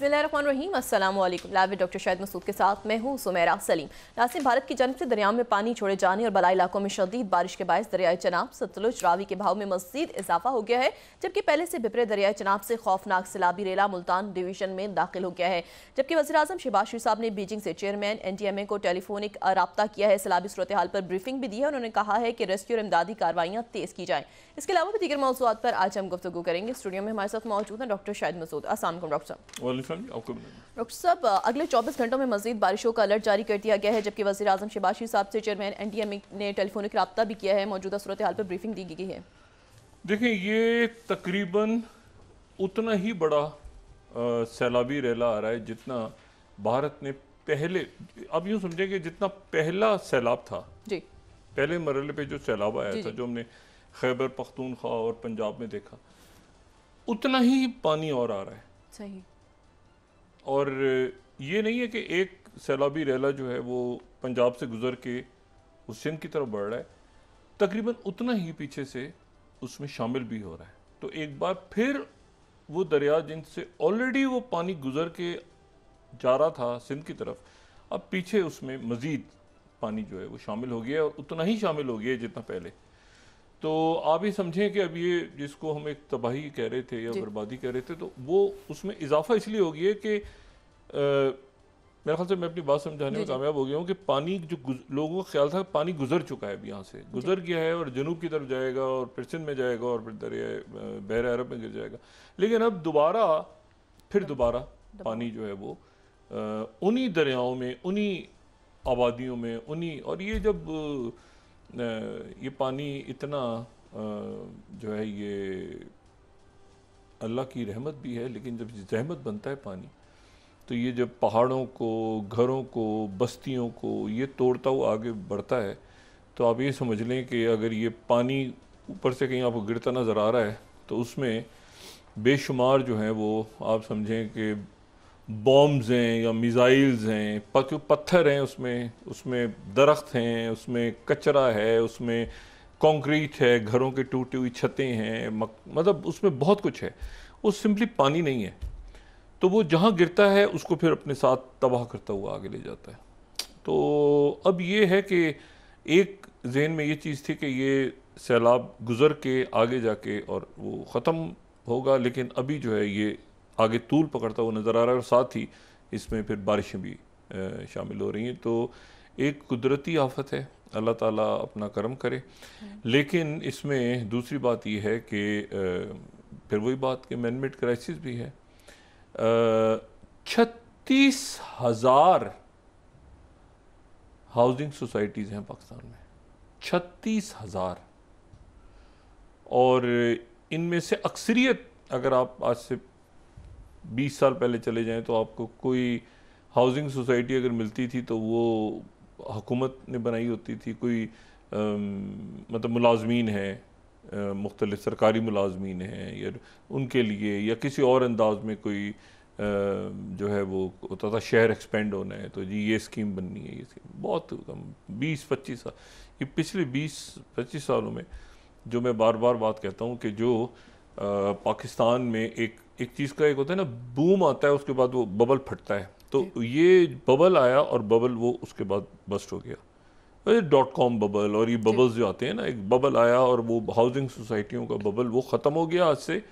बिस्मिल्लाहिर्रहमानिर्रहीम। अस्सलाम वालेकुम। लाइव डॉक्टर शाहिद मसूद के साथ मैं हूँ सुमेरा सलीम। नाज़रीन, भारत की जानिब से दरिया में पानी छोड़े जाने और बलाई इलाकों में शदीद बारिश के बायस दरियाए चनाब सतलुज रावी के भाव में मज़ीद इजाफा हो गया है, जबकि पहले से बिपरे दरियाए चनाब से खौफनाक सैलाबी रेला मुल्तान डिवीजन में दाखिल हो गया है। जबकि वज़ीर-ए-आज़म शहबाज शरीफ साहब ने बीजिंग से चेयरमैन NTMA को टेलीफोनिक रब्ता किया है। सैलाबी सूरत हाल पर ब्रीफिंग भी दी है। उन्होंने कहा है कि रेस्क्यू और इमदादी कार्रवाइयाँ तेज़ की जाएँ। इसके अलावा भी दीगर मौज़ूआत पर आज हम गुफ्तगू करेंगे। स्टूडियो में हमारे साथ मौजूद हैं डॉक्टर शाहिद मसूद। अस्सलाम वालेकुम डॉक्टर साहब। डॉक्टर साहब, अगले 24 घंटों में मज़ीद बारिशों का अलर्ट जारी कर दिया गया है, जबकि वज़ीर-ए-आज़म शहबाज शरीफ साहब से चेयरमैन NTMA ने टेलीफोनिक रब्ता भी किया है। मौजूदा सूरत हाल पर ब्रीफिंग दी गई है। देखें, ये तकरीबन उतना ही बड़ा सैलाबी रेला आ रहा है जितना भारत ने पहले, अब यूँ समझें कि जितना पहला सैलाब था जी, पहले मरहले पे जो सैलाब आया जी, था, जी। जो हमने खैबर पख्तूनख्वा और पंजाब में देखा, उतना ही पानी और आ रहा है। सही। और ये नहीं है कि एक सैलाबी रेला जो है वो पंजाब से गुजर के उस सिंध की तरफ बढ़ रहा है, तकरीबन उतना ही पीछे से उसमें शामिल भी हो रहा है। तो एक बार फिर वो दरिया जिनसे ऑलरेडी वो पानी गुजर के जा रहा था सिंध की तरफ, अब पीछे उसमें मज़ीद पानी जो है वो शामिल हो गया, और उतना ही शामिल हो गया जितना पहले। तो आप ही समझें कि अब ये जिसको हम एक तबाही कह रहे थे या बर्बादी कह रहे थे, तो वो उसमें इजाफा इसलिए हो गया है कि मेरे ख्याल से मैं अपनी बात समझाने में कामयाब हो गया हूँ कि पानी जो लोगों का ख्याल था पानी गुजर चुका है, अब यहाँ से गुजर गया है और जनूब की तरफ जाएगा और फिर सिंध में जाएगा और फिर दरिया बहर अरब में गिर जाएगा। लेकिन अब दोबारा पानी जो है वो उन्हीं दरियाओं में, उन्हीं आबादियों में, उन्हीं, और ये जब ये पानी इतना जो है ये अल्लाह की रहमत भी है, लेकिन जब जहमत बनता है पानी, तो ये जब पहाड़ों को, घरों को, बस्तियों को ये तोड़ता हुआ आगे बढ़ता है, तो आप ये समझ लें कि अगर ये पानी ऊपर से कहीं आपको गिरता नज़र आ रहा है, तो उसमें बेशुमार जो हैं वो आप समझें कि बॉम्ब्स हैं या मिज़ाइल्स हैं, पत्थर हैं, उसमें दरख्त हैं, उसमें कचरा है, उसमें कंक्रीट है, घरों की टूटी हुई छतें हैं, मतलब उसमें बहुत कुछ है। वो सिंपली पानी नहीं है, तो वो जहाँ गिरता है उसको फिर अपने साथ तबाह करता हुआ आगे ले जाता है। तो अब ये है कि एक जहन में ये चीज़ थी कि ये सैलाब गुज़र के आगे जाके और वो ख़त्म होगा, लेकिन अभी जो है ये आगे तूल पकड़ता हुआ नज़र आ रहा है, और साथ ही इसमें फिर बारिशें भी शामिल हो रही हैं। तो एक कुदरती आफत है, अल्लाह ताला अपना करम करे। लेकिन इसमें दूसरी बात यह है कि फिर वही बात कि मैनमेड क्राइसिस भी है। 36,000 हाउसिंग सोसाइटीज़ हैं पाकिस्तान में, 36,000, और इनमें से अक्सरियत, अगर आप आज से 20 साल पहले चले जाएं तो आपको कोई हाउसिंग सोसाइटी अगर मिलती थी तो वो हुकूमत ने बनाई होती थी, कोई मतलब मुलाजमीन है, मुख्तलिफ सरकारी मुलाजमीन हैं, या उनके लिए, या किसी और अंदाज में कोई जो है वो होता था शहर एक्सपेंड होना है तो जी ये स्कीम बननी है, ये स्कीम बहुत कम 20-25 साल, ये पिछले 20-25 सालों में जो मैं बार बार बात कहता हूँ कि जो पाकिस्तान में एक चीज़ का एक होता है ना, बूम आता है उसके बाद वो बबल फटता है, तो ये बबल आया और बबल वो उसके बाद बस्ट हो गया। .com बबल और ये बबल्स जो आते हैं ना, एक बबल आया और वो हाउसिंग सोसाइटियों का बबल वो ख़त्म हो गया आज से,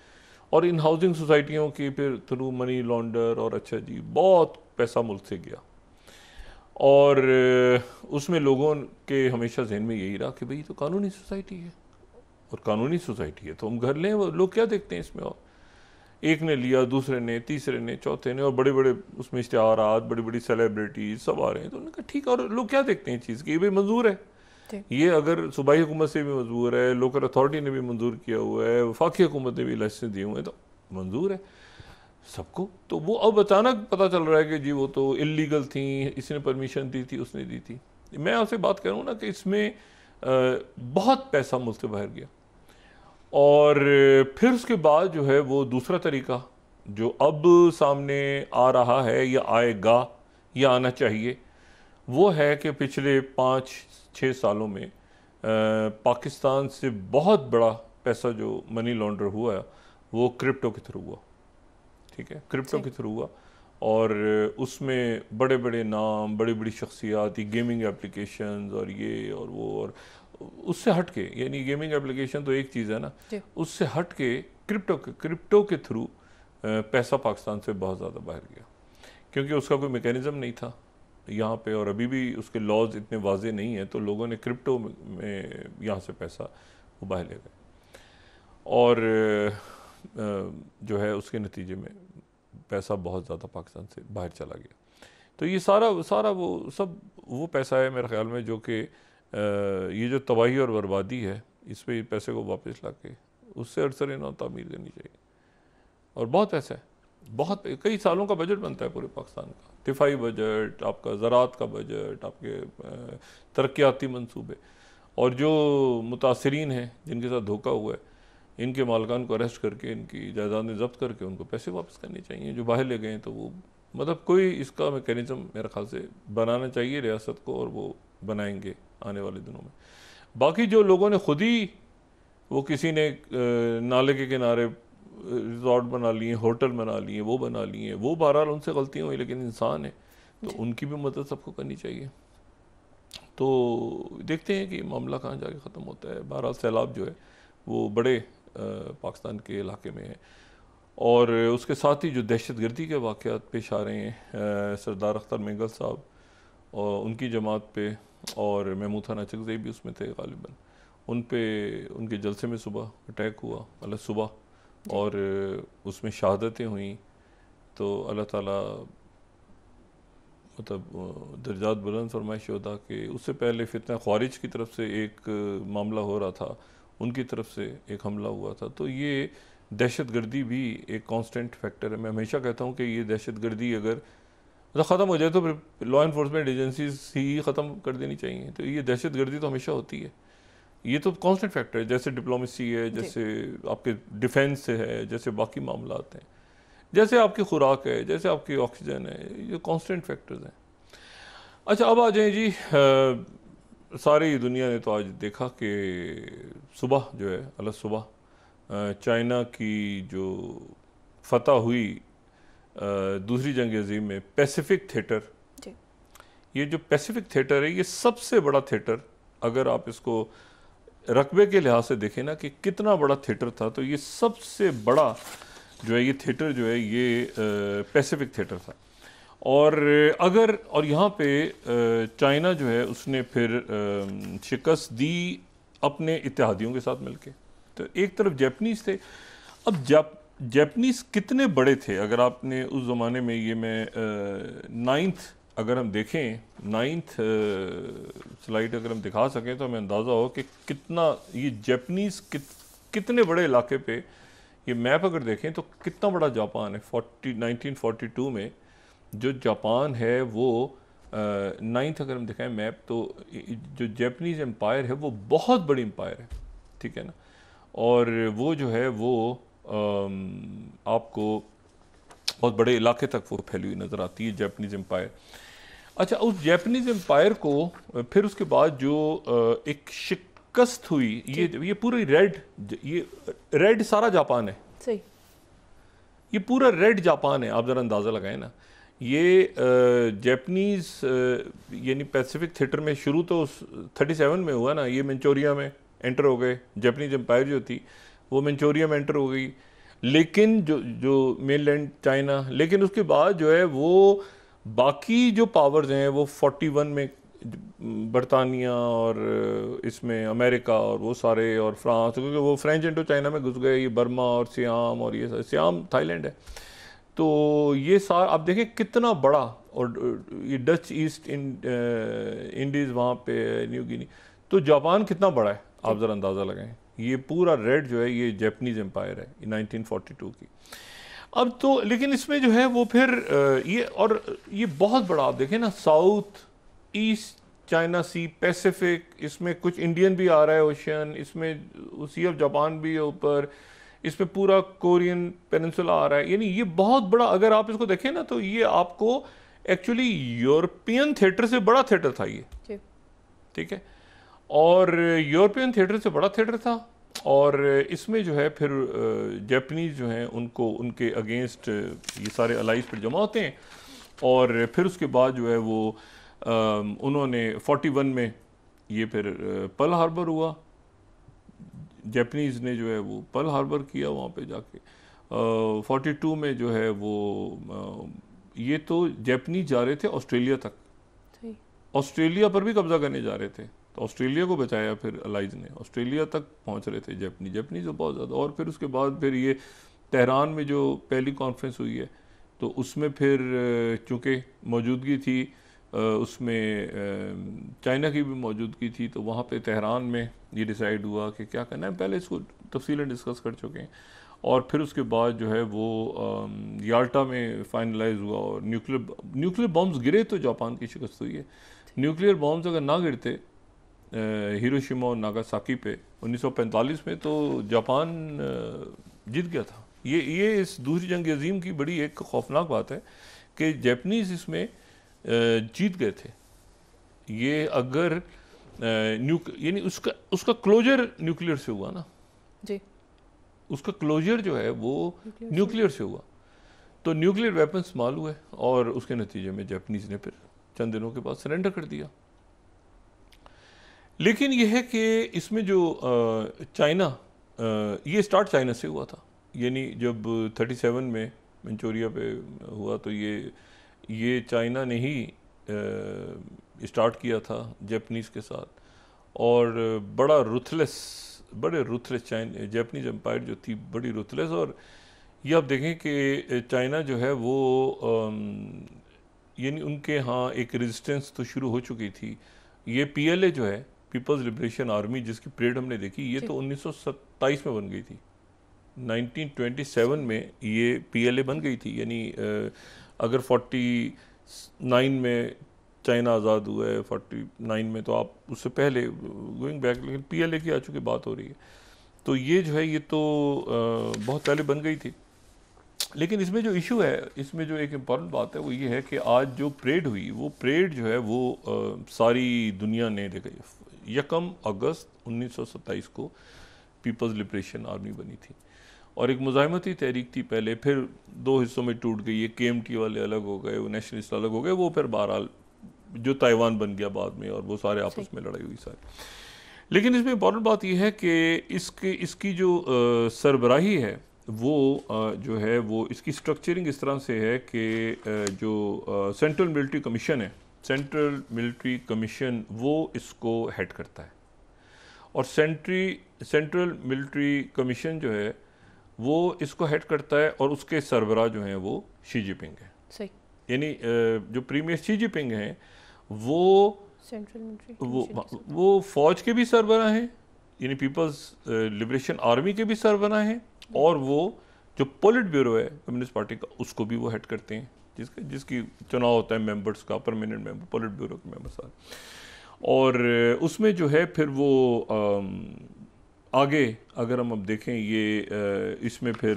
और इन हाउसिंग सोसाइटियों की फिर थ्रू मनी लॉन्डर और अच्छा जी बहुत पैसा मुल्क से गया, और उसमें लोगों के हमेशा जहन में यही रहा कि भाई तो कानूनी सोसाइटी है, और कानूनी सोसाइटी है तो हम घर लें, वो लोग क्या देखते हैं इसमें, और एक ने लिया, दूसरे ने, तीसरे ने, चौथे ने, और बड़े बड़े उसमें इश्तिहारात, बड़ी बड़ी सेलिब्रिटीज सब आ रहे हैं, तो उन्होंने कहा ठीक है, और लोग क्या देखते हैं चीज़ की, ये भी मंजूर है, ये अगर सूबाई हुकूमत से भी मंजूर है, लोकल अथॉरिटी ने भी मंजूर किया हुआ है, वफाकी हुकूमत ने भी लाइसेंस दिए हुए हैं, तो मंजूर है सबको। तो वो अब अचानक पता चल रहा है कि जी वो तो इलीगल थी, इसने परमिशन दी थी, उसने दी थी। मैं आपसे बात करूँ ना कि इसमें बहुत पैसा मुल्क से बाहर गया, और फिर उसके बाद जो है वो दूसरा तरीका जो अब सामने आ रहा है या आएगा या आना चाहिए, वो है कि पिछले 5-6 सालों में पाकिस्तान से बहुत बड़ा पैसा जो मनी लॉन्डर हुआ है वो क्रिप्टो के थ्रू हुआ, ठीक है, क्रिप्टो के थ्रू हुआ, और उसमें बड़े बड़े नाम, बड़ी बड़ी शख्सियात, गेमिंग एप्लीकेशंस और ये और वो, और उससे हट के, यानी गेमिंग एप्लीकेशन तो एक चीज़ है ना, उससे हट के क्रिप्टो के थ्रू पैसा पाकिस्तान से बहुत ज़्यादा बाहर गया, क्योंकि उसका कोई मैकेनिज़्म नहीं था यहाँ पे, और अभी भी उसके लॉज इतने वाजे नहीं हैं, तो लोगों ने क्रिप्टो में यहाँ से पैसा वो बाहर ले गए, और जो है उसके नतीजे में पैसा बहुत ज़्यादा पाकिस्तान से बाहर चला गया। तो ये सारा वो सब वो पैसा है मेरे ख्याल में, जो कि ये जो तबाही और बर्बादी है, इस पे पैसे को वापस ला के उससे अरसर नौ तामीर करनी चाहिए। और बहुत पैसा है, बहुत कई सालों का बजट बनता है पूरे पाकिस्तान का, दिफाई बजट, आपका ज़राअत का बजट, आपके तरक्याती मंसूबे, और जो मुतासरीन हैं जिनके साथ धोखा हुआ है, इनके मालकान को अरेस्ट करके, इनकी जायदादें जब्त करके उनको पैसे वापस करने चाहिए। जो बाहर ले गए हैं तो वो मतलब कोई इसका मैकेनिज़्म मेरे ख्याल से बनाना चाहिए रियासत को, और वो बनाएंगे आने वाले दिनों में। बाकी जो लोगों ने खुद ही, वो किसी ने नाले के किनारे रिजॉर्ट बना लिए, होटल बना लिए, वो बना लिए, वो बहरहाल उनसे गलतियाँ हुई, लेकिन इंसान है तो उनकी भी मदद सबको करनी चाहिए। तो देखते हैं कि मामला कहाँ जाके ख़त्म होता है। बहरहाल सैलाब जो है वो बड़े पाकिस्तान के इलाके में है, और उसके साथ ही जो दहशतगर्दी के वाक़यात पेश आ रहे हैं, सरदार अख्तर मेंगल साहब और उनकी जमात पे, और महमूद खान अचकज़ई भी उसमें थे गालिबन, उन पे उनके जलसे में सुबह अटैक हुआ, मतलब सुबह, और उसमें शहादतें हुई। तो अल्लाह ताला मतलब दर्जात बुलंद फरमाए शुहदा के। उससे पहले फितना ख्वारिज की तरफ से एक मामला हो रहा था, उनकी तरफ से एक हमला हुआ था। तो ये दहशतगर्दी भी एक कांस्टेंट फैक्टर है। मैं हमेशा कहता हूँ कि ये दहशतगर्दी अगर मतलब ख़त्म हो जाए तो फिर लॉ इन्फोर्समेंट एजेंसीज ही ख़त्म कर देनी चाहिए। तो ये दहशतगर्दी तो हमेशा होती है, ये तो कांस्टेंट फैक्टर है, जैसे डिप्लोमेसी है, जैसे आपके डिफेंस से है, जैसे बाकी मामला हैं, जैसे आपकी खुराक है, जैसे आपकी ऑक्सीजन है, ये कांस्टेंट फैक्टर्स हैं। अच्छा, अब आ जाएँ जी, सारी दुनिया ने तो आज देखा कि सुबह जो है अल सुबह चाइना की जो फतह हुई दूसरी जंग अज़ीम में, पैसिफिक थिएटर, ये जो पैसिफिक थिएटर है, ये सबसे बड़ा थिएटर, अगर आप इसको रकबे के लिहाज से देखें ना कि कितना बड़ा थिएटर था, तो ये सबसे बड़ा जो है ये थिएटर जो है ये पैसिफिक थिएटर था। और यहाँ पे चाइना जो है उसने फिर शिकस्त दी अपने इत्तेहादियों के साथ मिलके। तो एक तरफ जापानीज़ थे। अब जापानीज़ कितने बड़े थे, अगर आपने उस ज़माने में, ये मैं 9th अगर हम देखें, 9th स्लाइड अगर हम दिखा सकें तो हमें अंदाज़ा हो कि कितना ये जापानीज़ कितने बड़े इलाके पे, ये मैप अगर देखें तो कितना बड़ा जापान है। 1942 में जो जापान है वो 9th अगर हम दिखाएं मैप, तो जो जापानीज़ एम्पायर है वो बहुत बड़ी एम्पायर है, ठीक है ना। और वो जो है वो आपको बहुत बड़े इलाके तक वो फैली हुई नज़र आती है जापानीज़ एम्पायर। अच्छा, उस जापानीज़ एम्पायर को फिर उसके बाद जो एक शिकस्त हुई, ये पूरी रेड सारा जापान है, सही, ये पूरा रेड जापान है। आप ज़रा अंदाज़ा लगाएं ना, ये जापानीज़ यानी पैसिफिक थिएटर में शुरू तो 37 में हुआ ना, ये मंचूरिया में एंटर हो गए, जापानीज़ एम्पायर जो थी वो मंचूरिया में एंटर हो गई, लेकिन जो मेनलैंड चाइना, लेकिन उसके बाद जो है वो बाकी जो पावर्स हैं वो 41 में बरतानिया और इसमें अमेरिका और वो सारे और फ्रांस, क्योंकि वो फ्रेंच इंडो चाइना में घुस गए, ये बर्मा और सियाम, और ये सियाम थाईलैंड है। तो ये सारा आप देखें कितना बड़ा, और ये डच ईस्ट इंडीज़ वहाँ पे, न्यू गिनी, तो जापान कितना बड़ा है आप ज़रा अंदाज़ा लगाएं। ये पूरा रेड जो है ये जापानीज़ एम्पायर है 1942 की। अब तो लेकिन इसमें जो है वो फिर ये बहुत बड़ा, आप देखें ना, साउथ ईस्ट चाइना सी, पैसिफिक, इसमें कुछ इंडियन भी आ रहा है ओशन, इसमें सी ऑफ जापान भी है ऊपर, इसमें पूरा कोरियन पेनिनसुला आ रहा है। यानी ये बहुत बड़ा, अगर आप इसको देखें ना तो ये आपको एक्चुअली यूरोपियन थिएटर से बड़ा थिएटर था ये, ठीक है। और यूरोपियन थिएटर से बड़ा थिएटर था, और इसमें जो है फिर जापानीज जो हैं उनको उनके अगेंस्ट ये सारे अलाइज पर जमा होते हैं, और फिर उसके बाद जो है वो उन्होंने 41 में ये फिर पर्ल हार्बर हुआ, जापानीज़ ने जो है वो पर्ल हार्बर किया वहाँ पे जाके। 42 में जो है वो ये तो जापानीज जा रहे थे ऑस्ट्रेलिया तक, ऑस्ट्रेलिया पर भी कब्जा करने जा रहे थे, तो ऑस्ट्रेलिया को बचाया फिर अलाइज ने, ऑस्ट्रेलिया तक पहुँच रहे थे जापानीज तो बहुत ज़्यादा। और फिर उसके बाद फिर ये तेहरान में जो पहली कॉन्फ्रेंस हुई है तो उसमें फिर चूँकि मौजूदगी थी उसमें चाइना की भी मौजूदगी थी, तो वहाँ पे तेहरान में ये डिसाइड हुआ कि क्या करना है, पहले इसको तफसीलन डिस्कस कर चुके हैं। और फिर उसके बाद जो है वो याल्टा में फाइनलाइज हुआ, और न्यूक्लियर बॉम्ब्स गिरे तो जापान की शिकस्त हुई है। न्यूक्लियर बॉम्ब्स अगर ना गिरते हिरोशिमा और नागासाकी पे 1945 में तो जापान जीत गया था। ये इस दूसरी जंग अजीम की बड़ी एक खौफनाक बात है कि जापानीज इसमें जीत गए थे। ये अगर यानी उसका क्लोजर न्यूक्लियर से हुआ ना जी, उसका क्लोजर जो है वो न्यूक्लियर से हुआ, तो न्यूक्लियर वेपन इस्तेमाल हुए और उसके नतीजे में जापानीज ने फिर चंद दिनों के बाद सरेंडर कर दिया। लेकिन यह है कि इसमें जो चाइना, ये स्टार्ट चाइना से हुआ था, यानी जब 37 में मंचूरिया पे हुआ तो ये चाइना ने ही स्टार्ट किया था जापानीज़ के साथ, और बड़े रुथलेस जापानीज एम्पायर जो थी बड़ी रुथलेस। और ये आप देखें कि चाइना जो है वो यानी उनके यहाँ एक रेजिस्टेंस तो शुरू हो चुकी थी। ये PLA जो है पीपल्स लिबरेशन आर्मी जिसकी परेड हमने देखी, ये तो 1927 में बन गई थी, 1927 में ये PLA बन गई थी। यानी अगर 49 में चाइना आज़ाद हुआ है, 49 में, तो आप उससे पहले गोइंग बैक, लेकिन PLA की आ चुकी बात हो रही है, तो ये जो है ये तो बहुत पहले बन गई थी। लेकिन इसमें जो इशू है, इसमें जो एक इम्पॉर्टेंट बात है वो ये है कि आज जो परेड हुई, वो परेड जो है वो सारी दुनिया ने देखा। 1 अगस्त 1927 को पीपल्स लिबरेशन आर्मी बनी थी, और एक मुजाहिमती तहरीक थी पहले, फिर 2 हिस्सों में टूट गई। ये KMT वाले अलग हो गए, वो नेशनलिस्ट अलग हो गए, वो फिर बहरहाल जो ताइवान बन गया बाद में, और वो सारे आपस में लड़ाई हुई सारी। लेकिन इसमें इम्पॉर्टेंट बात यह है कि इसकी जो सरबराही है वो जो है वो इसकी स्ट्रक्चरिंग इस तरह से है कि जो सेंट्रल मिलिट्री कमीशन है, सेंट्रल मिलिट्री कमीशन वो इसको हेड करता है, और सेंट्रल मिलिट्री कमीशन जो है वो इसको हेड करता है, और उसके सरबराह जो हैं वो शी जिनपिंग है। सही, यानी जो प्रीमियर शी जिनपिंग हैं वो सेंट्रल मिलिट्री वो फौज के भी सरबराह हैं, यानी पीपल्स लिबरेशन आर्मी के भी सरबराह हैं, और वो जो पोलिट ब्यूरो है कम्युनिस्ट पार्टी का उसको भी वो हेड करते हैं, जिसकी चुनाव होता है मेंबर्स का, परमानेंट मेंबर, पोलिट ब्यूरो के मेंबर्स सारे। और उसमें जो है फिर वो आगे अगर हम अब देखें ये इसमें फिर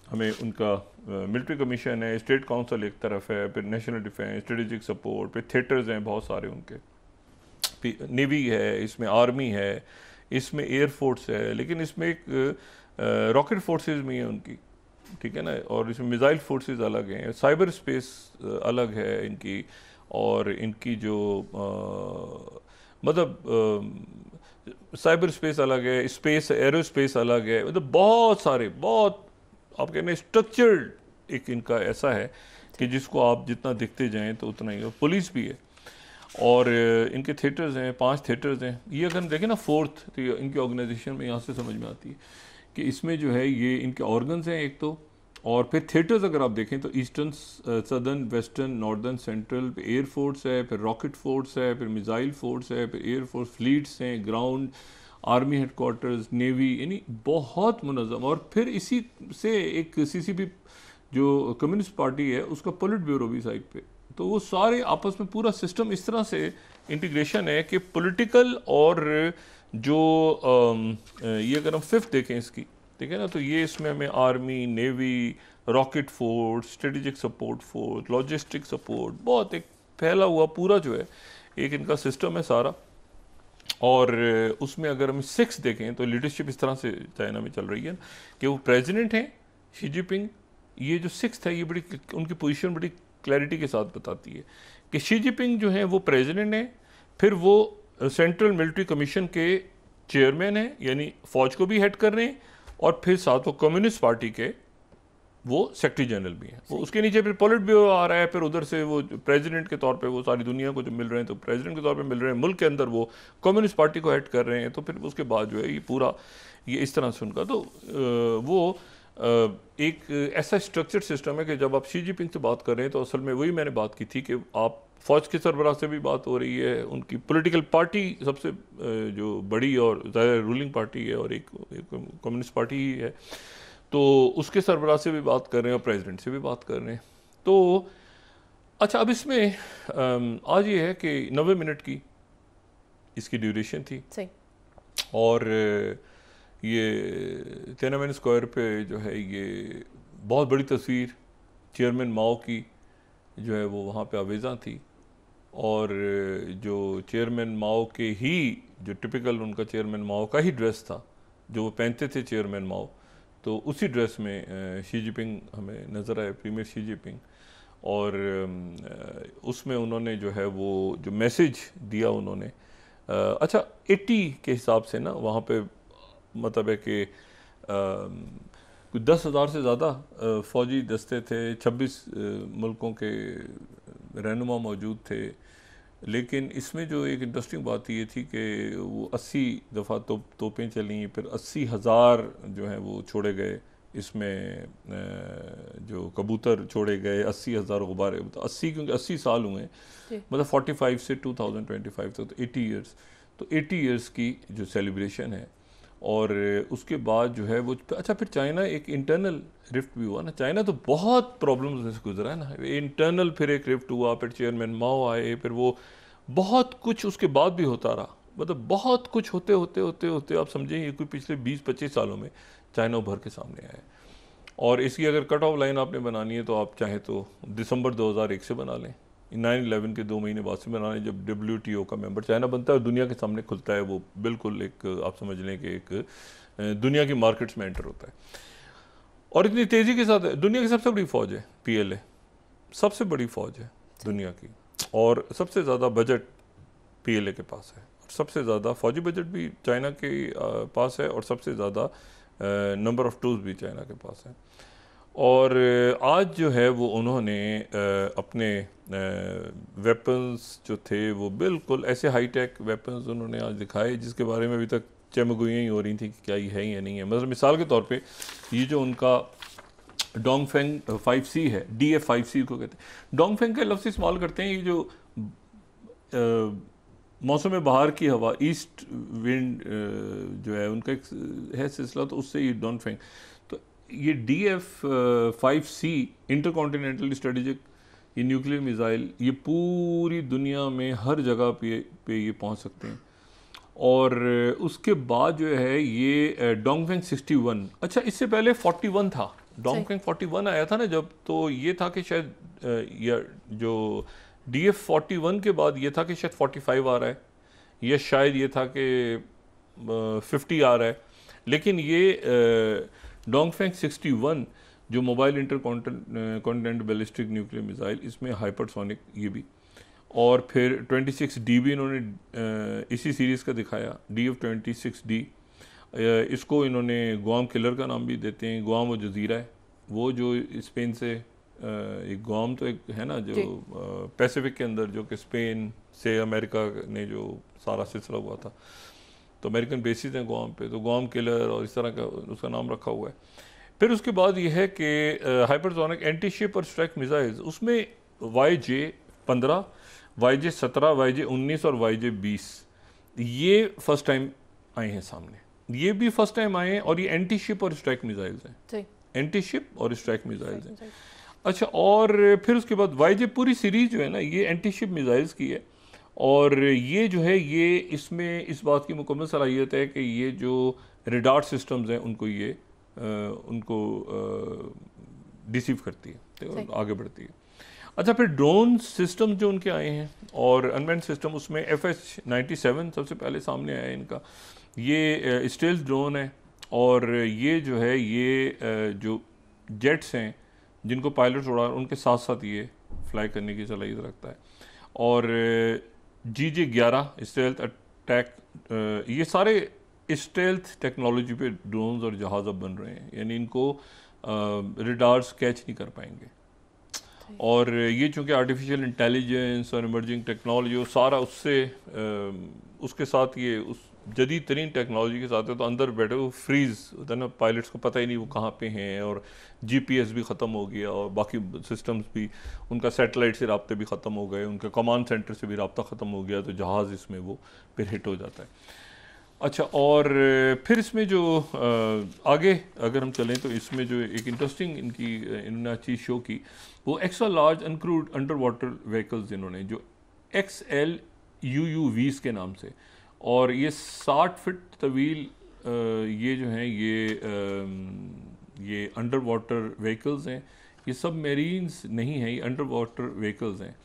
हमें उनका मिलिट्री कमीशन है, स्टेट काउंसिल एक तरफ है, फिर नेशनल डिफेंस, स्ट्रेटेजिक सपोर्ट, फिर थिएटर्स हैं बहुत सारे उनके, नेवी है, इसमें आर्मी है, इसमें एयरफोर्स है, लेकिन इसमें एक रॉकेट फोर्सेस भी हैं उनकी, ठीक है ना, और इसमें मिसाइल फोर्सेस अलग हैं, साइबर स्पेस अलग है इनकी, और इनकी जो मतलब साइबर स्पेस अलग है, स्पेस एरोस्पेस अलग है, मतलब बहुत सारे, बहुत आप कहने स्ट्रक्चर्ड एक इनका ऐसा है कि जिसको आप जितना देखते जाएं तो उतना ही। और पुलिस भी है, और इनके थिएटर्स हैं, 5 थिएटर्स हैं। ये अगर हम देखें ना 4th, तो इनकी ऑर्गेनाइजेशन में यहाँ से समझ में आती है कि इसमें जो है ये इनके ऑर्गन्स हैं एक तो, और फिर थिएटर्स अगर आप देखें तो eastern, southern, western, northern, central, air force है, फिर रॉकेट फोर्स है, फिर मिसाइल फोर्स है, फिर एयर फोर्स फ्लीट्स हैं, ग्राउंड आर्मी हेडक्वार्टर्स, नेवी, यानी बहुत मुनज़्ज़म। और फिर इसी से एक CCP जो कम्युनिस्ट पार्टी है उसका पोलिट ब्यूरो भी साइड पे, तो वो सारे आपस में पूरा सिस्टम इस तरह से इंटीग्रेशन है कि पॉलिटिकल और जो ये अगर हम 5th देखें इसकी, ठीक है ना, तो ये इसमें हमें army, navy, rocket force, strategic support force, logistic support, बहुत एक फैला हुआ पूरा जो है एक इनका सिस्टम है सारा। और उसमें अगर हम 6 देखें तो लीडरशिप इस तरह से चाइना में चल रही है कि वो प्रेसिडेंट हैं शी जिनपिंग, ये जो 6 है ये बड़ी उनकी पोजीशन बड़ी क्लैरिटी के साथ बताती है कि शी जिनपिंग जो है वो प्रेसिडेंट हैं, फिर वो सेंट्रल मिलिट्री कमीशन के चेयरमैन हैं, यानी फौज को भी हेड कर रहे हैं, और फिर साथ वो कम्युनिस्ट पार्टी के वो सेक्रेटरी जनरल भी हैं। वो उसके नीचे फिर पॉलिट ब्यूरो आ रहा है, फिर उधर से वो प्रेसिडेंट के तौर पे वो सारी दुनिया को जो मिल रहे हैं तो प्रेसिडेंट के तौर पे मिल रहे हैं, मुल्क के अंदर वो कम्युनिस्ट पार्टी को हेड कर रहे हैं। तो फिर उसके बाद जो है ये पूरा ये इस तरह से उनका तो वो एक ऐसा स्ट्रक्चर्ड सिस्टम है कि जब आप शी जिनपिंग से बात कर रहे हैं तो असल में वही मैंने बात की थी कि आप फौज के सरबराह से भी बात हो रही है, उनकी पॉलिटिकल पार्टी सबसे जो बड़ी और ज़्यादा रूलिंग पार्टी है और एक कम्युनिस्ट पार्टी ही है, तो उसके सरबराह से भी बात कर रहे हैं और प्रेसिडेंट से भी बात कर रहे हैं। तो अच्छा, अब इसमें आज ये है कि 90 मिनट की इसकी ड्यूरेशन थी सही। और ये तिएननमेन स्क्वायर पे जो है ये बहुत बड़ी तस्वीर चेयरमैन माओ की जो है वो वहाँ पे आवेज़ा थी, और जो चेयरमैन माओ के ही जो टिपिकल उनका चेयरमैन माओ का ही ड्रेस था जो वो पहनते थे चेयरमैन माओ, तो उसी ड्रेस में शी जिनपिंग हमें नज़र आए, प्रीमियर शी जिनपिंग, और उसमें उन्होंने जो है वो जो मैसेज दिया उन्होंने, अच्छा 80 के हिसाब से ना वहाँ पे मतलब है कि कुछ 10,000 से ज़्यादा फ़ौजी दस्ते थे, 26 मुल्कों के रहनुमा मौजूद थे। लेकिन इसमें जो एक इंटरेस्टिंग बात ये थी कि वो 80 दफ़ा तोपें चलीं, फिर 80,000 जो हैं वो छोड़े गए, इसमें जो कबूतर छोड़े गए, 80,000 गुब्बारे, 80 क्योंकि 80 साल हुए मतलब 45 से 2025 तक, तो 80 ईयर्स, तो 80 ईयर्स की जो सेलिब्रेशन है। और उसके बाद जो है वो अच्छा फिर चाइना एक इंटरनल रिफ्ट भी हुआ ना, चाइना तो बहुत प्रॉब्लम्स से गुजरा है ना, इंटरनल फिर एक रिफ्ट हुआ, फिर चेयरमैन माओ आए, फिर वो बहुत कुछ उसके बाद भी होता रहा, मतलब बहुत कुछ होते होते होते होते आप समझें ये कोई पिछले 20-25 सालों में चाइना उभर के सामने आया है। और इसकी अगर कट ऑफ लाइन आपने बनानी है तो आप चाहें तो दिसंबर 2001 से बना लें, 9/11 के 2 महीने बाद से बनाने, जब WTO का मेंबर चाइना बनता है और दुनिया के सामने खुलता है, वो बिल्कुल एक आप समझ लें कि एक दुनिया की मार्केट्स में एंटर होता है। और इतनी तेज़ी के साथ दुनिया की सबसे बड़ी फ़ौज है PLA, सबसे बड़ी फ़ौज है दुनिया की, और सबसे ज़्यादा बजट PLA के पास है, सबसे ज़्यादा फ़ौजी बजट भी चाइना के पास है, और सबसे ज़्यादा नंबर ऑफ़ टूल्स भी चाइना के पास है। और आज जो है वो उन्होंने अपने वेपन्स जो थे वो बिल्कुल ऐसे हाईटेक वेपन्स उन्होंने आज दिखाए जिसके बारे में अभी तक चमगुइयाँ ही हो रही थी कि क्या ये है या नहीं है। मतलब मिसाल के तौर पे ये जो उनका डोंगफेंग 5C है, DF-5C को कहते हैं, डोंगफेंग का लफ्ज़ इस्तेमाल करते हैं, ये जो मौसम बहार की हवा, ईस्ट विंड जो है उनका एक है सिलसिला, तो उससे ये डोंगफेंग, तो ये DF-5C इंटरकॉन्टिनेंटल स्ट्रेटेजिक ये न्यूक्लियर मिसाइल, ये पूरी दुनिया में हर जगह पे ये पहुंच सकते हैं। और उसके बाद जो है ये डोंगफेंग 61, अच्छा इससे पहले 41 था, डोंगफेंग 41 आया था ना जब, तो ये था कि शायद या जो DF-41 के बाद ये था कि शायद 45 आ रहा है, या शायद ये था कि 50 आ रहा है, लेकिन ये डोंगफेंग 61 जो mobile intercontinental ballistic nuclear missile, इसमें हाइपरसोनिक ये भी, और फिर 26D भी इन्होंने इसी सीरीज़ का दिखाया, DF-26D, इसको इन्होंने गुआम किलर का नाम भी देते हैं। गुआम वो जजीरा है, वो जो स्पेन से एक गुआम तो एक है ना जो पैसिफिक के अंदर, जो कि स्पेन से अमेरिका ने जो सारा सिलसिला हुआ था, तो अमेरिकन बेसिस हैं गुआम पे, तो गुआम किलर और इस तरह का उसका नाम रखा हुआ है। फिर उसके बाद ये है कि हाइपरसोनिक एंटी शिप और स्ट्राइक मिसाइल्स, उसमें YJ-15, YJ-17, YJ-19 और YJ-20 ये फर्स्ट टाइम आए हैं सामने, ये भी फर्स्ट टाइम आए हैं, और ये एंटी शिप और स्ट्राइक मिसाइल्स हैं, एंटी शिप और स्ट्राइक मिसाइल्स हैं। अच्छा, और फिर उसके बाद YJ पूरी सीरीज़ जो है ना ये एंटी शिप मिसाइल्स की है, और ये जो है ये इसमें इस बात की मुकम्मल सलाहियत है कि ये जो रेडार सिस्टम्स हैं उनको ये उनको डिसीव करती है, तो आगे बढ़ती है। अच्छा, फिर ड्रोन सिस्टम जो उनके आए हैं और अनमैन्ड सिस्टम, उसमें FH-97 सबसे पहले सामने आया है इनका। ये स्टेल्थ ड्रोन है और ये जो है ये जो जेट्स हैं जिनको पायलट उड़ा उनके साथ साथ ये फ्लाई करने की सलाहियत रखता है। और GJ-11 स्टेल्थ अटैक, ये सारे स्टेल्थ टेक्नोलॉजी पे ड्रोन्स और जहाज़ अब बन रहे हैं, यानी इनको रडार्स कैच नहीं कर पाएंगे। और ये चूँकि आर्टिफिशियल इंटेलिजेंस और इमर्जिंग टेक्नोलॉजी सारा उससे उसके साथ ये उस जदीद तरीन टेक्नोलॉजी के साथ है, तो अंदर बैठे वो फ्रीज होता है ना, पायलट्स को पता ही नहीं वो कहाँ पे हैं, और GPS भी ख़त्म हो गया और बाकी सिस्टम्स भी, उनका सैटेलाइट से राब्ते भी ख़त्म हो गए, उनका कमांड सेंटर से भी राब्ता ख़त्म हो गया, तो जहाज़ इसमें वो फिर हिट हो जाता है। अच्छा, और फिर इसमें जो आगे अगर हम चलें तो इसमें जो एक इंटरेस्टिंग इनकी इन्होंने चीज़ शो की, वो extra large uncrewed under water vehicles इन्होंने जो XLUUVs के नाम से, और ये 60 फीट तवील ये जो हैं ये अंडर वाटर व्हीकल्स हैं। ये सब मेरीन्स नहीं हैं, ये अंडर वाटर व्हीकल्स हैं।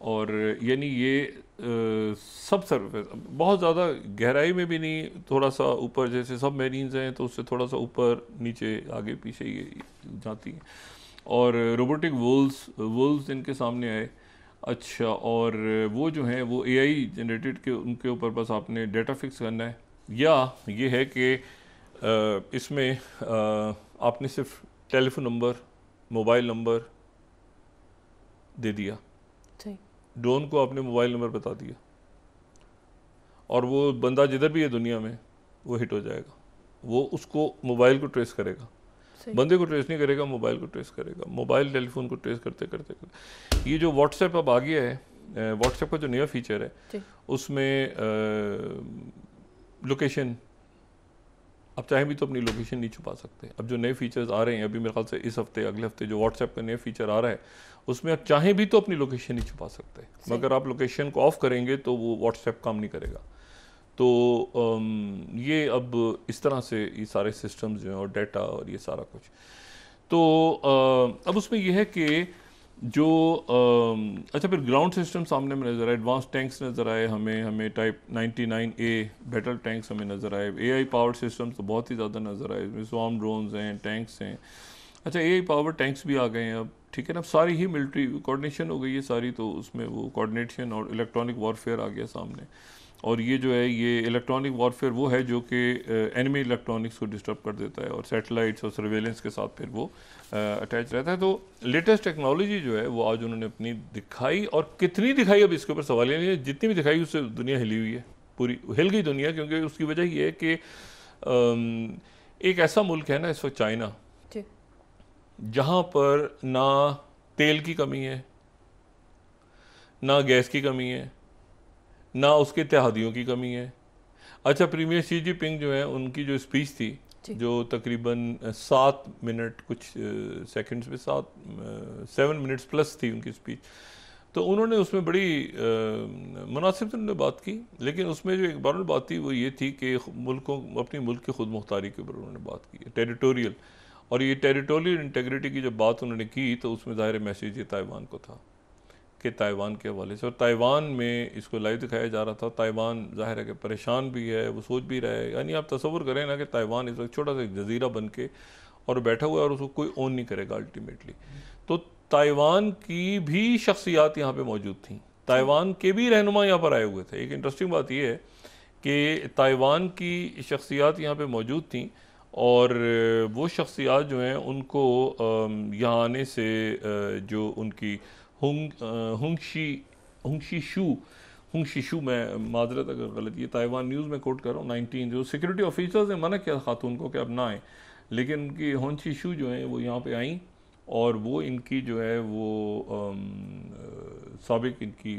और यानी ये सब सरफेस, बहुत ज़्यादा गहराई में भी नहीं, थोड़ा सा ऊपर, जैसे सब मेरीन्स हैं तो उससे थोड़ा सा ऊपर नीचे आगे पीछे ये जाती हैं। और रोबोटिक वुल्स इनके सामने आए। अच्छा, और वो जो हैं वो AI जनरेटेड के, उनके ऊपर बस आपने डेटा फिक्स करना है, या ये है कि इसमें आपने सिर्फ टेलीफोन नंबर, मोबाइल नंबर दे दिया, ड्रोन को आपने मोबाइल नंबर बता दिया, और वो बंदा जिधर भी है दुनिया में वो हिट हो जाएगा। वो उसको मोबाइल को ट्रेस करेगा, बंदे को ट्रेस नहीं करेगा, मोबाइल को ट्रेस करेगा, मोबाइल टेलीफोन को ट्रेस करते करते करते। ये जो व्हाट्सएप अब आ गया है, व्हाट्सएप का जो नया फीचर है उसमें लोकेशन, अब चाहे भी तो अपनी लोकेशन नहीं छुपा सकते। अब जो नए फीचर्स आ रहे हैं, अभी मेरे ख्याल से इस हफ्ते अगले हफ्ते जो व्हाट्सएप का नया फीचर आ रहा है, उसमें आप चाहे भी तो अपनी लोकेशन नहीं छुपा सकते, मगर आप लोकेशन को ऑफ करेंगे तो वो व्हाट्सएप काम नहीं करेगा। तो ये अब इस तरह से ये सारे सिस्टम्स जो हैं और डाटा और ये सारा कुछ, तो अब उसमें यह है कि जो अच्छा, फिर ग्राउंड सिस्टम सामने में नज़र आए, एडवांस टैंक्स नज़र आए हमें टाइप 99A बैटल टैंक्स हमें नज़र आए, AI पावर्ड सिस्टम्स तो बहुत ही ज़्यादा नज़र आए, इसमें स्वार्म ड्रोन्स हैं, टैंक्स हैं। अच्छा, AI पावर्ड टैंक्स भी आ गए हैं अब, ठीक है ना। अब सारी ही मिलिट्री कोऑर्डिनेशन हो गई है सारी, तो उसमें वो कोऑर्डिनेशन और इलेक्ट्रॉनिक वॉरफेयर आ गया सामने। और ये जो है ये इलेक्ट्रॉनिक वॉरफेयर वो है जो कि एनिमी इलेक्ट्रॉनिक्स को डिस्टर्ब कर देता है, और सैटेलाइट्स और सर्वेलेंस के साथ फिर वो अटैच रहता है। तो लेटेस्ट टेक्नोलॉजी जो है वो आज उन्होंने अपनी दिखाई, और कितनी दिखाई अब इसके ऊपर सवाल नहीं है, जितनी भी दिखाई उससे दुनिया हिली हुई है, पूरी हिल गई दुनिया। क्योंकि उसकी वजह ये है कि एक ऐसा मुल्क है ना इस वक्त, चाइना, जहाँ पर ना तेल की कमी है, ना गैस की कमी है, ना उसके इत्तेहादियों की कमी है। अच्छा, प्रीमियर शी जिनपिंग जो है, उनकी जो स्पीच थी, जो तकरीबन 7 मिनट कुछ सेकंड्स में 7 मिनट्स प्लस थी उनकी स्पीच, तो उन्होंने उसमें बड़ी मुनासिब से उन्होंने बात की। लेकिन उसमें जो एक बार बात थी वो ये थी कि मुल्कों, अपनी मुल्क की खुद मुख्तारी के ऊपर उन्होंने बात की, टेरिटोरियल। और ये टेरिटोरियल इंटेग्रिटी की जब बात उन्होंने की तो उसमें ज़ाहिर मैसेज ये ताइवान को था कि ताइवान के हवाले से, और ताइवान में इसको लाइव दिखाया जा रहा था। ताइवान ज़ाहिर है कि परेशान भी है, वो सोच भी रहा है, यानी आप तसव्वुर करें ना कि ताइवान इस वक्त छोटा सा एक जजीरा बन के और बैठा हुआ है, और उसको कोई ओन नहीं करेगा अल्टीमेटली। तो ताइवान की भी शख्सियात यहाँ पे मौजूद थी, ताइवान के भी रहनुमा यहाँ पर आए हुए थे। एक इंटरेस्टिंग बात यह है कि ताइवान की शख्सियात यहाँ पे मौजूद थी, और वो शख्सियात जो हैं उनको यहाँ आने से जो उनकी हुंगशी शू, मैं माजरत अगर गलत, ये ताइवान न्यूज़ में कोट कर रहा हूँ, 19 जो सिक्योरिटी ऑफिसर्स ने मना किया खातून को कि अब ना आए, लेकिन उनकी हुंगशी शू जो हैं वो यहाँ पे आई, और वो इनकी जो है वो साबिक इनकी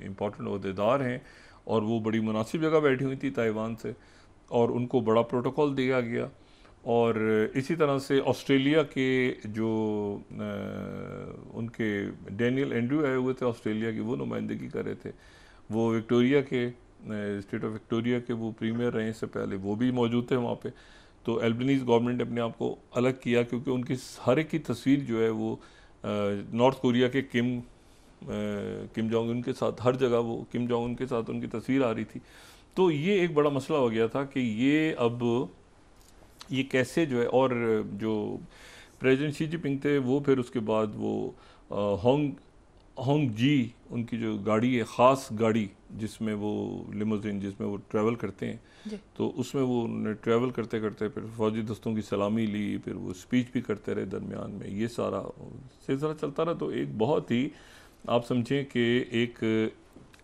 इम्पोर्टेंट अहदेदार हैं, और वो बड़ी मुनासिब जगह बैठी हुई थी ताइवान से, और उनको बड़ा प्रोटोकॉल दिया गया। और इसी तरह से ऑस्ट्रेलिया के जो उनके डैनियल एंड्रू आए हुए थे ऑस्ट्रेलिया की, वो नुमाइंदगी कर रहे थे, वो विक्टोरिया के स्टेट ऑफ विक्टोरिया के वो प्रीमियर रहे इससे पहले, वो भी मौजूद थे वहाँ पे। तो एल्बनीज़ गवर्नमेंट ने अपने आप को अलग किया, क्योंकि उनकी हर एक की तस्वीर जो है वो नॉर्थ कोरिया के किम जोंग उन के साथ हर जगह वो किम जोंग उन के साथ उनकी तस्वीर आ रही थी। तो ये एक बड़ा मसला हो गया था कि ये अब ये कैसे जो है, और जो प्रेसिडेंट शी जिनपिंग थे वो फिर उसके बाद वो होंग जी उनकी जो गाड़ी है, ख़ास गाड़ी जिसमें वो लिमोजिन जिसमें वो ट्रैवल करते हैं, तो उसमें वो उन्होंने ट्रैवल करते करते फिर फौजी दस्तों की सलामी ली, फिर वो स्पीच भी करते रहे दरमियान में, ये सारा सिलसिला चलता रहा। तो एक बहुत ही आप समझें कि एक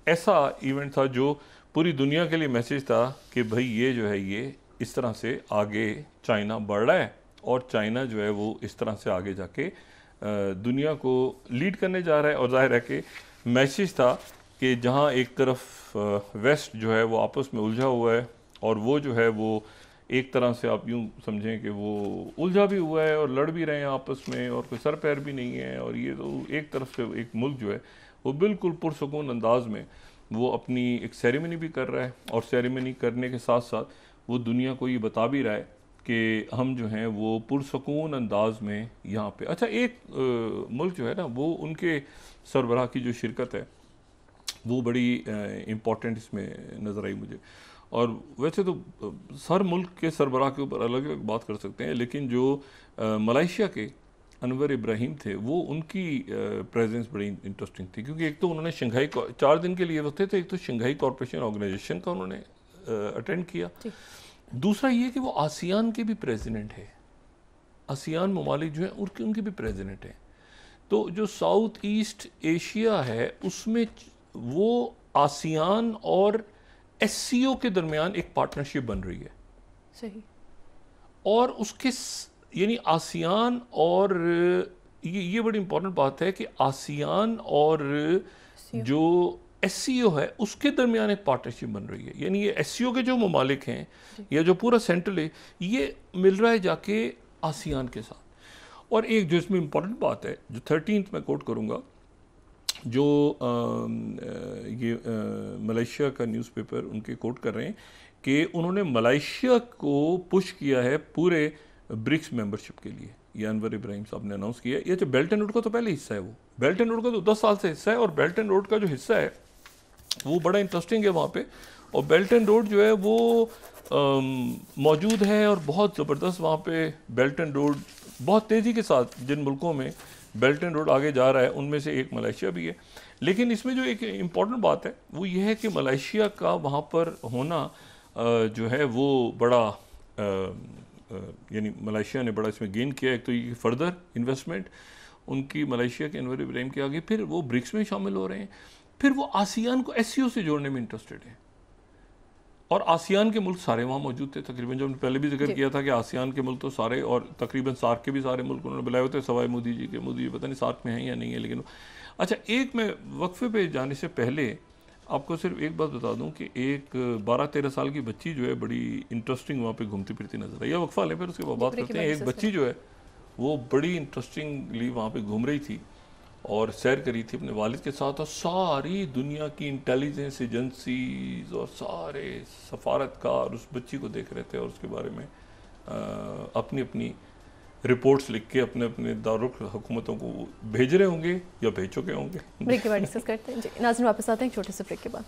ऐसा इवेंट था जो पूरी दुनिया के लिए मैसेज था कि भाई ये जो है ये इस तरह से आगे चाइना बढ़ रहा है और चाइना जो है वो इस तरह से आगे जाके दुनिया को लीड करने जा रहा है। और जाहिर है कि मैसेज था कि जहाँ एक तरफ वेस्ट जो है वो आपस में उलझा हुआ है और वो जो है वो एक तरह से आप यूँ समझें कि वो उलझा भी हुआ है और लड़ भी रहे हैं आपस में और कोई सर पैर भी नहीं है, और ये तो एक तरफ से एक मुल्क जो है वो बिल्कुल पुरसकून अंदाज में वो अपनी एक सेरेमनी भी कर रहा है, और सेरेमनी करने के साथ साथ वो दुनिया को ये बता भी रहा है कि हम जो हैं वो पुरसकून अंदाज में यहाँ पे। अच्छा, एक मुल्क जो है ना वो उनके सरबराह की जो शिरकत है वो बड़ी इम्पॉर्टेंट इसमें नज़र आई मुझे। और वैसे तो हर मुल्क के सरबराह के ऊपर अलग अलग बात कर सकते हैं, लेकिन जो मलेशिया के अनवर इब्राहिम थे वो उनकी प्रेजेंस बड़ी इंटरेस्टिंग थी, क्योंकि एक तो उन्होंने शंघाई 4 दिन के लिए होते थे, एक तो शंघाई कॉरपोरेशन ऑर्गेनाइजेशन का उन्होंने अटेंड किया, दूसरा ये कि वो आसियान के भी प्रेसिडेंट है, आसियान ममालिक जो हैं उनके भी प्रेसिडेंट हैं। तो जो साउथ ईस्ट एशिया है उसमें वो आसियान और एससीओ के दरमियान एक पार्टनरशिप बन रही है। सही। और उसके यानी आसियान और ये बड़ी इंपॉर्टेंट बात है कि आसियान और जो एससीओ है उसके दरमियान एक पार्टनरशिप बन रही है। यानी ये एससीओ के जो ममालिक हैं या जो पूरा सेंट्रल है ये मिल रहा है जाके आसियान के साथ। और एक जो इसमें इंपॉर्टेंट बात है जो 13th में कोट करूँगा, जो ये मलेशिया का न्यूज़पेपर उनके कोट कर रहे हैं कि उन्होंने मलेशिया को पुश किया है पूरे ब्रिक्स मेंबरशिप के लिए। ये अनवर इब्राहिम साहब ने अनाउंस किया है। ये जो बेल्ट एंड रोड का तो पहले हिस्सा है, वो बेल्ट एंड रोड का तो 10 साल से हिस्सा है, और बेल्ट एंड रोड का जो हिस्सा है वो बड़ा इंटरेस्टिंग है वहाँ पे। और बेल्ट एंड रोड जो है वो मौजूद है और बहुत ज़बरदस्त वहाँ पे बेल्ट एंड रोड बहुत तेज़ी के साथ जिन मुल्कों में बेल्ट एंड रोड आगे जा रहा है उनमें से एक मलेशिया भी है। लेकिन इसमें जो एक इम्पॉर्टेंट बात है वो ये है कि मलेशिया का वहाँ पर होना जो है वो बड़ा यानी मलेशिया ने बड़ा इसमें गेन किया। एक तो ये फर्दर इन्वेस्टमेंट उनकी मलेशिया के अनवर इब्राहिम के आगे, फिर वो ब्रिक्स में शामिल हो रहे हैं, फिर वो आसियान को एससीओ से जोड़ने में इंटरेस्टेड हैं। और आसियान के मुल्क सारे वहाँ मौजूद थे तकरीबन, जो हमने पहले भी जिक्र किया था कि आसियान के मुल्क तो सारे, और तकरीबन सार्क के भी सारे मुल्क उन्होंने बुलाए होते, सवाए मोदी जी के। मोदी जी पता नहीं सार्क में हैं या नहीं है, लेकिन अच्छा, एक मैं वक्फे पे जाने से पहले आपको सिर्फ एक बात बता दूं कि एक 12-13 साल की बच्ची जो है बड़ी इंटरेस्टिंग वहाँ पे घूमती फिरती नजर आई। या वक्फा लें फिर उसके बाद बात करते हैं। एक बच्ची जो है वो बड़ी इंटरेस्टिंगली वहाँ पे घूम रही थी और सैर करी थी अपने वालिद के साथ, और सारी दुनिया की इंटेलिजेंस एजेंसीज और सारे सफारतकार उस बच्ची को देख रहे थे और उसके बारे में अपनी अपनी रिपोर्ट्स लिख के अपने अपने दारुल हुकूमतों को भेज रहे होंगे या भेज चुके होंगे। ब्रेक के बाद डिस्कस करते हैं जी। नाज़रीन वापस आते हैं एक छोटे से ब्रेक के बाद।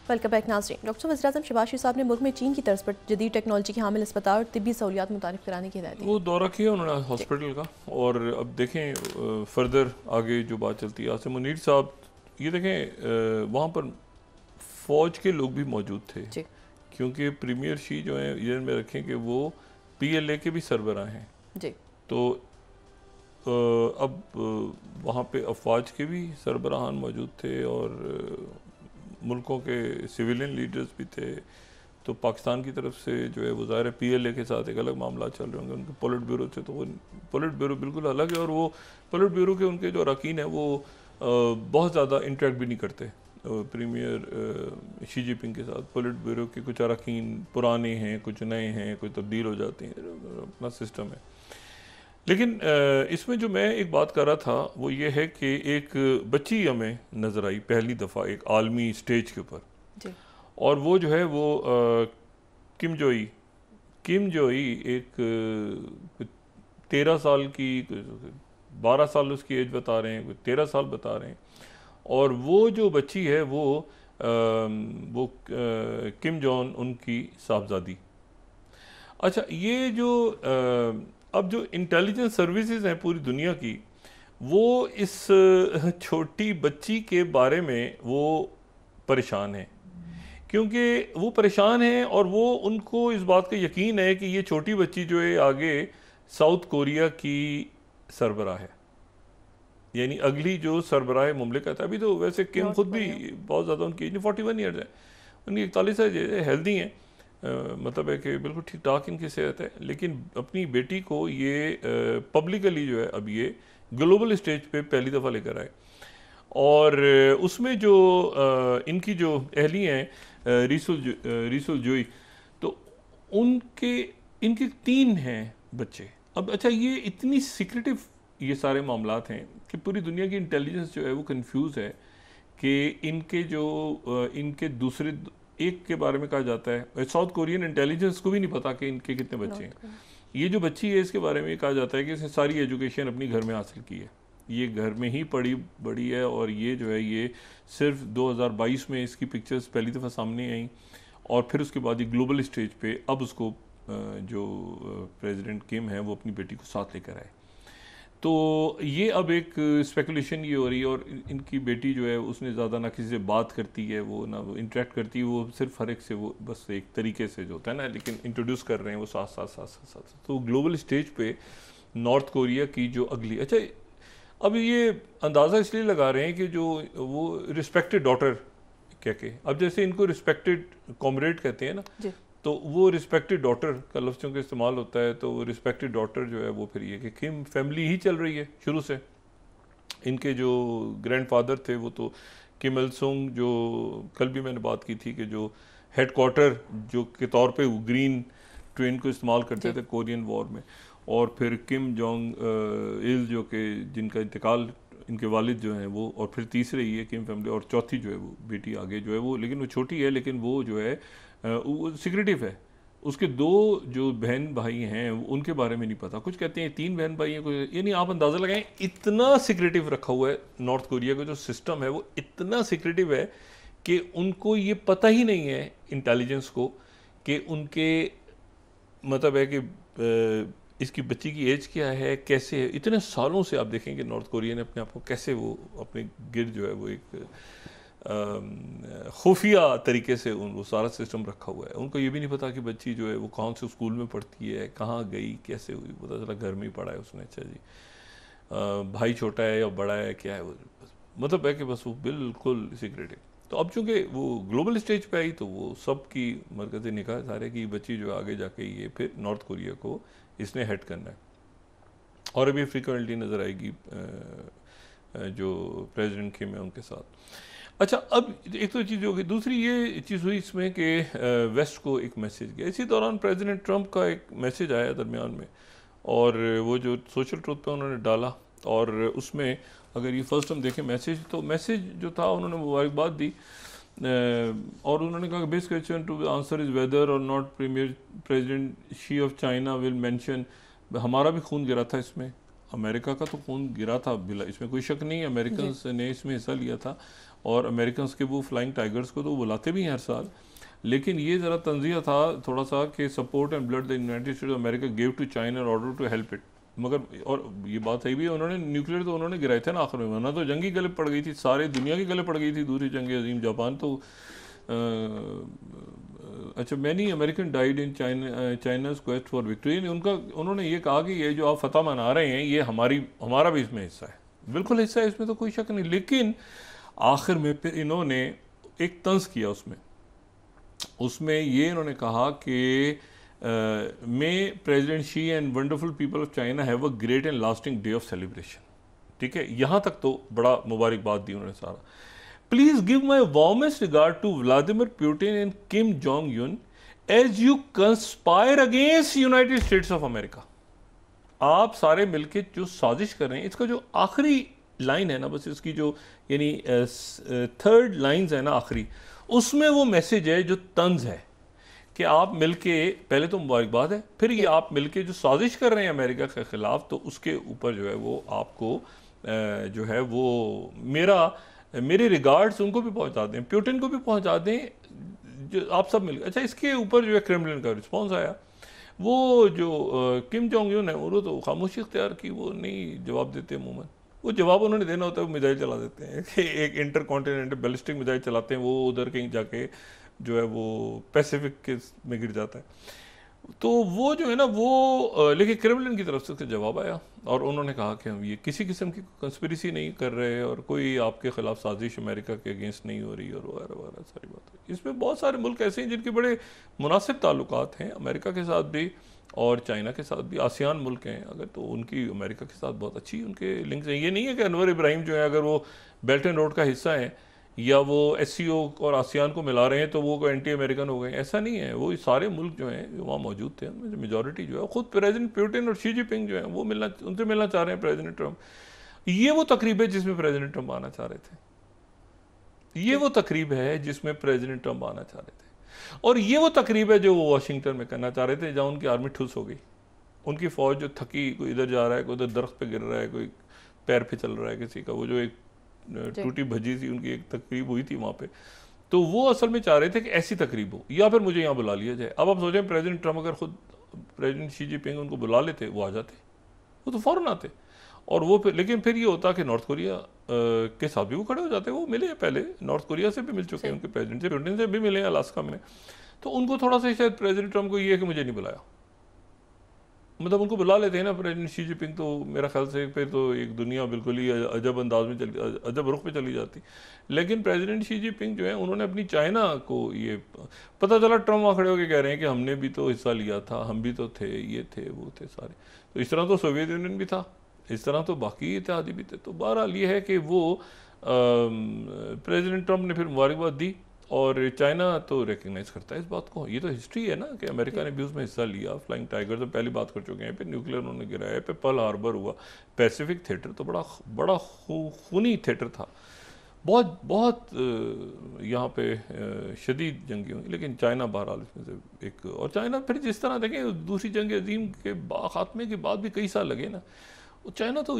वेलकम बैक नाज़रीन। डॉक्टर वज़ीर-ए-आज़म शहबाज शरीफ साहब ने मुल्क में चीन की तर्ज पर जदीद टेक्नोलॉजी के हामिल अस्पताल और तिब्बी सहूलियात मुतारिफ कराने की हिदायत दी। वो दौरा किया उन्होंने हॉस्पिटल का, और अब देखें फर्दर आगे जो बात चलती है। आसिम मुनीर साहब, ये देखें वहाँ पर फ़ौज के लोग भी मौजूद थे, क्योंकि प्रीमियर शी जो है ये में रखें कि वो PLA के भी सरबराह हैं जी। तो अब वहाँ पे अफवाज के भी सरबराहान मौजूद थे और मुल्कों के सिविलियन लीडर्स भी थे। तो पाकिस्तान की तरफ से जो है वो ज़ाहिर है PLA के साथ एक अलग मामला चल रहे होंगे उनके पोलिट ब्यूरो से, तो वो पोलिट ब्यूरो बिल्कुल अलग है, और वो पोलिट ब्यूरो के उनके जो अरकान हैं वो बहुत ज़्यादा इंटरेक्ट भी नहीं करते प्रीमियर शी जिनपिंग के साथ। पोलिट ब्यूरो के कुछ अरकान पुराने हैं, कुछ नए हैं, कुछ तब्दील हो जाते हैं, अपना सिस्टम है। लेकिन इसमें जो मैं एक बात कर रहा था वो ये है कि एक बच्ची हमें नज़र आई पहली दफ़ा एक आलमी स्टेज के ऊपर जी। और वो जो है वो किम जोई एक 13 साल की 12 साल उसकी एज बता रहे हैं, 13 साल बता रहे हैं। और वो जो बच्ची है वो किम जोन उनकी साहबजादी। अच्छा, ये जो अब जो इंटेलिजेंस सर्विसेज हैं पूरी दुनिया की, वो इस छोटी बच्ची के बारे में वो परेशान हैं, क्योंकि वो परेशान हैं और वो उनको इस बात का यकीन है कि ये छोटी बच्ची जो है आगे साउथ कोरिया की सरबराह है, यानी अगली जो सरबराह मुमलिकत है। अभी तो वैसे किम खुद भी बहुत ज़्यादा उनकी एज 41 ईयर्स है, उनकी 41 है, हेल्दी हैं, मतलब है कि बिल्कुल ठीक ठाक इनकी सेहत है। लेकिन अपनी बेटी को ये पब्लिकली जो है अब ये ग्लोबल स्टेज पे पहली दफ़ा लेकर आए और उसमें जो इनकी जो अहली हैं रीसुल जोई, तो इनके 3 हैं बच्चे। अब अच्छा, ये इतनी सीक्रेटिव ये सारे मामलात हैं कि पूरी दुनिया की इंटेलिजेंस जो है वो कंफ्यूज है कि इनके दूसरे एक के बारे में कहा जाता है, साउथ कोरियन इंटेलिजेंस को भी नहीं पता कि इनके कितने बच्चे हैं। ये जो बच्ची है इसके बारे में कहा जाता है कि इसने सारी एजुकेशन अपनी घर में हासिल की है, ये घर में ही पढ़ी बड़ी है और ये जो है ये सिर्फ 2022 में इसकी पिक्चर्स पहली दफ़ा सामने आई और फिर उसके बाद ये ग्लोबल स्टेज पे अब उसको जो प्रेसिडेंट किम है वो अपनी बेटी को साथ लेकर आए। तो ये अब एक स्पेकुलेशन ये हो रही है और इनकी बेटी जो है उसने ज़्यादा ना किसी से बात करती है, वो ना वो इंटरेक्ट करती है, वो सिर्फ हर एक से वो बस एक तरीके से जो होता है ना, लेकिन इंट्रोड्यूस कर रहे हैं वो साथ। तो ग्लोबल स्टेज पे नॉर्थ कोरिया की जो अगली, अच्छा अब ये अंदाज़ा इसलिए लगा रहे हैं कि जो वो रिस्पेक्टेड डॉटर क्या के, अब जैसे इनको रिस्पेक्टेड कॉमरेड कहते हैं ना, तो वो रिस्पेक्टेड डॉटर का लफ्ज़ क्योंकि इस्तेमाल होता है, तो वो रिस्पेक्टेड डॉटर जो है वो फिर ये कि किम फैमिली ही चल रही है शुरू से। इनके जो ग्रैंडफादर थे वो तो किम इल सुंग, जो कल भी मैंने बात की थी कि जो हेडक्वार्टर जो के तौर पे ग्रीन ट्रेन को इस्तेमाल करते थे कोरियन वॉर में, और फिर किम जोंग इल जो कि जिनका इंतकाल इनके वालिद जो हैं वो, और फिर तीसरे ये किम फैमिली, और चौथी जो है वो बेटी आगे जो है वो, लेकिन वो छोटी है, लेकिन वो जो है वो सिक्रेटिव है। उसके 2 जो बहन भाई हैं उनके बारे में नहीं पता, कुछ कहते हैं 3 बहन भाई हैं, यानी आप अंदाज़ा लगाएं इतना सिक्रेटिव रखा हुआ है नॉर्थ कोरिया का जो सिस्टम है, वो इतना सिक्रेटिव है कि उनको ये पता ही नहीं है इंटेलिजेंस को कि उनके मतलब है कि इसकी बच्ची की एज क्या है, कैसे है। इतने सालों से आप देखेंगे नॉर्थ कोरिया ने अपने आप को कैसे वो अपने गिर्द जो है वो एक खुफिया तरीके से वो सारा सिस्टम रखा हुआ है। उनको ये भी नहीं पता कि बच्ची जो है वो कौन से स्कूल में पढ़ती है, कहाँ गई, कैसे हुई, पता चला घर में ही पढ़ा है उसने। अच्छा जी, भाई छोटा है या बड़ा है, क्या है वो, मतलब है कि बस वो बिल्कुल सीक्रेटिव। तो अब चूँकि वो ग्लोबल स्टेज पे आई तो वो सब की मरकज़ निकाह सारे की बच्ची जो आगे जाके ये फिर नॉर्थ कोरिया को इसने हेड करना है, और अभी फ्रीक्वेंटली नज़र आएगी जो प्रेसिडेंट किम है उनके साथ। अच्छा, अब एक तो चीज़ हो गई, दूसरी ये चीज़ हुई इसमें कि वेस्ट को एक मैसेज गया। इसी दौरान प्रेसिडेंट ट्रंप का एक मैसेज आया दरमियान में, और वो जो सोशल ट्रुथ पे उन्होंने डाला, और उसमें अगर ये फर्स्ट हम देखें मैसेज, तो मैसेज जो था उन्होंने मुबारकबाद दी और उन्होंने कहा best question to answer is whether or not president Xi of China will mention. हमारा भी खून गिरा था इसमें, अमेरिका का तो खून गिरा था बिला, इसमें कोई शक नहीं, अमेरिकन ने इसमें हिस्सा लिया था, और अमेरिकन के वो फ्लाइंग टाइगर्स को तो बुलाते भी हैं हर साल। लेकिन ये ज़रा तंजिया था थोड़ा सा कि support and blood the United States of America give to China in order to help it. मगर और ये बात सही भी है, उन्होंने न्यूक्लियर तो उन्होंने गिराए थे ना आखिर में, वरना तो जंग ही गले पड़ गई थी, सारे दुनिया की गले पड़ गई थी दूसरी जंग अजीम जापान तो। अच्छा, many American died in China's quest for victory. उन्होंने ये कहा कि ये जो आप फतह मना रहे हैं ये हमारा भी इसमें हिस्सा है, बिल्कुल हिस्सा है, इसमें तो कोई शक नहीं। लेकिन आखिर में फिर इन्होंने एक तंज किया उसमें ये इन्होंने कहा कि may president Xi and wonderful people of China have a great and lasting day of celebration. ठीक है, यहाँ तक तो बड़ा मुबारकबाद दी उन्होंने सारा। Please give my warmest regard to Vladimir Putin and Kim Jong Un as you conspire against United States of America. आप सारे मिलके जो साजिश कर रहे हैं, इसका जो आखिरी लाइन है ना, बस इसकी जो यानी थर्ड लाइंस है ना आखिरी, उसमें वो मैसेज है जो तंज है कि आप मिलके, पहले तो मुबारकबाद है, फिर ये आप मिलके जो साजिश कर रहे हैं अमेरिका के खिलाफ, तो उसके ऊपर जो है वो आपको जो है वो मेरे रिगार्ड्स उनको भी पहुंचा दें, प्यूटिन को भी पहुंचा दें, जो आप सब मिलकर। अच्छा, इसके ऊपर जो है क्रेमलिन का रिस्पॉन्स आया, वो जो किम जोंग यून है उन्होंने तो खामोशी इख्तियार की, वो नहीं जवाब देते अमूमन। वो जवाब उन्होंने देना होता है, वो मिसाइल चला देते हैं कि एक इंटर कॉन्टिनेंटल बैलिस्टिक मिसाइल चलाते हैं, वो उधर कहीं जाके जो है वो पैसिफिक के में गिर जाता है। तो वो जो है ना वो लेकिन क्रेमलिन की तरफ से उसका जवाब आया और उन्होंने कहा कि हम ये किसी किस्म की कंस्पिरेसी नहीं कर रहे और कोई आपके खिलाफ साजिश अमेरिका के अगेंस्ट नहीं हो रही और वगैरह वगैरह सारी बातें। इसमें बहुत सारे मुल्क ऐसे हैं जिनके बड़े मुनासिब ताल्लुकात हैं अमेरिका के साथ भी और चाइना के साथ भी। आसियान मुल्क हैं अगर, तो उनकी अमेरिका के साथ बहुत अच्छी उनके लिंक्स हैं। ये नहीं है कि अनवर इब्राहिम जो है अगर वो बेल्ट एंड रोड का हिस्सा है या वो SCO और आसियान को मिला रहे हैं तो वो एंटी अमेरिकन हो गए, ऐसा नहीं है। वो सारे मुल्क जो हैं जो वहाँ मौजूद थे उनमें मेजॉरिटी जो है, खुद प्रेसिडेंट पुतिन और शी जिनपिंग जो है वो उनसे मिलना चाह रहे हैं प्रेसिडेंट ट्रंप। ये वो तकरीब है जिसमें प्रेसिडेंट ट्रंप आना चाह रहे थे, ये वो तकरीब है जिसमें प्रेसिडेंट ट्रंप आना चाह रहे थे, और ये वो तकरीब है जो वो वाशिंगटन में करना चाह रहे थे, जहाँ उनकी आर्मी ठुस हो गई, उनकी फौज जो थकी, कोई इधर जा रहा है, कोई उधर दरख्त पे गिर रहा है, कोई पैर पे चल रहा है किसी का, वो जो एक टूटी भजी सी उनकी एक तकरीब हुई थी वहाँ पे, तो वो असल में चाह रहे थे कि ऐसी तकरीब हो या फिर मुझे यहाँ बुला लिया जाए। अब आप सोचें प्रेसिडेंट ट्रंप अगर खुद प्रेसिडेंट शी जिनपिंग उनको बुला लेते, वो आ जाते, वो तो फ़ौरन आते, और वो फिर, लेकिन फिर ये होता कि नॉर्थ कोरिया के साथ भी वो खड़े हो जाते। वो मिले हैं पहले, नॉर्थ कोरिया से भी मिल चुके हैं, उनके प्रेसिडेंट से, पुतिन से भी मिले हैं अलास्का में, तो उनको थोड़ा सा शायद प्रेसिडेंट ट्रंप को ये है कि मुझे नहीं बुलाया, मतलब उनको बुला लेते हैं ना प्रेसिडेंट शी जिनपिंग, तो मेरा ख्याल से फिर तो एक दुनिया बिल्कुल ही अजब अंदाज में अजब रुख पे चली जाती। लेकिन प्रेसिडेंट शी जिनपिंग जो है उन्होंने अपनी चाइना को, ये पता चला ट्रम्प वहाँ खड़े होकर कह रहे हैं कि हमने भी तो हिस्सा लिया था, हम भी तो थे, ये थे वो थे सारे, तो इस तरह तो सोवियत यूनियन भी था, इस तरह तो बाकी इत्तेहादी भी थे। तो बहरहाल ये है कि वो प्रेसिडेंट ट्रंप ने फिर मुबारकबाद दी और चाइना तो रिकग्नाइज करता है इस बात को। ये तो हिस्ट्री है ना कि अमेरिका ने भी उसमें हिस्सा लिया। फ्लाइंग टाइगर तो पहली बात कर चुके हैं, फिर न्यूक्लियर उन्होंने गिराया, फिर पर्ल हार्बर हुआ, पैसिफिक थिएटर तो बड़ा खूनी थिएटर था, बहुत बहुत यहाँ पे शदीद जंगी हुई, लेकिन चाइना बहरहाल इसमें से एक, और चाइना फिर जिस तरह देखें दूसरी जंग अजीम के खात्मे के बाद भी कई साल लगे ना, चाइना तो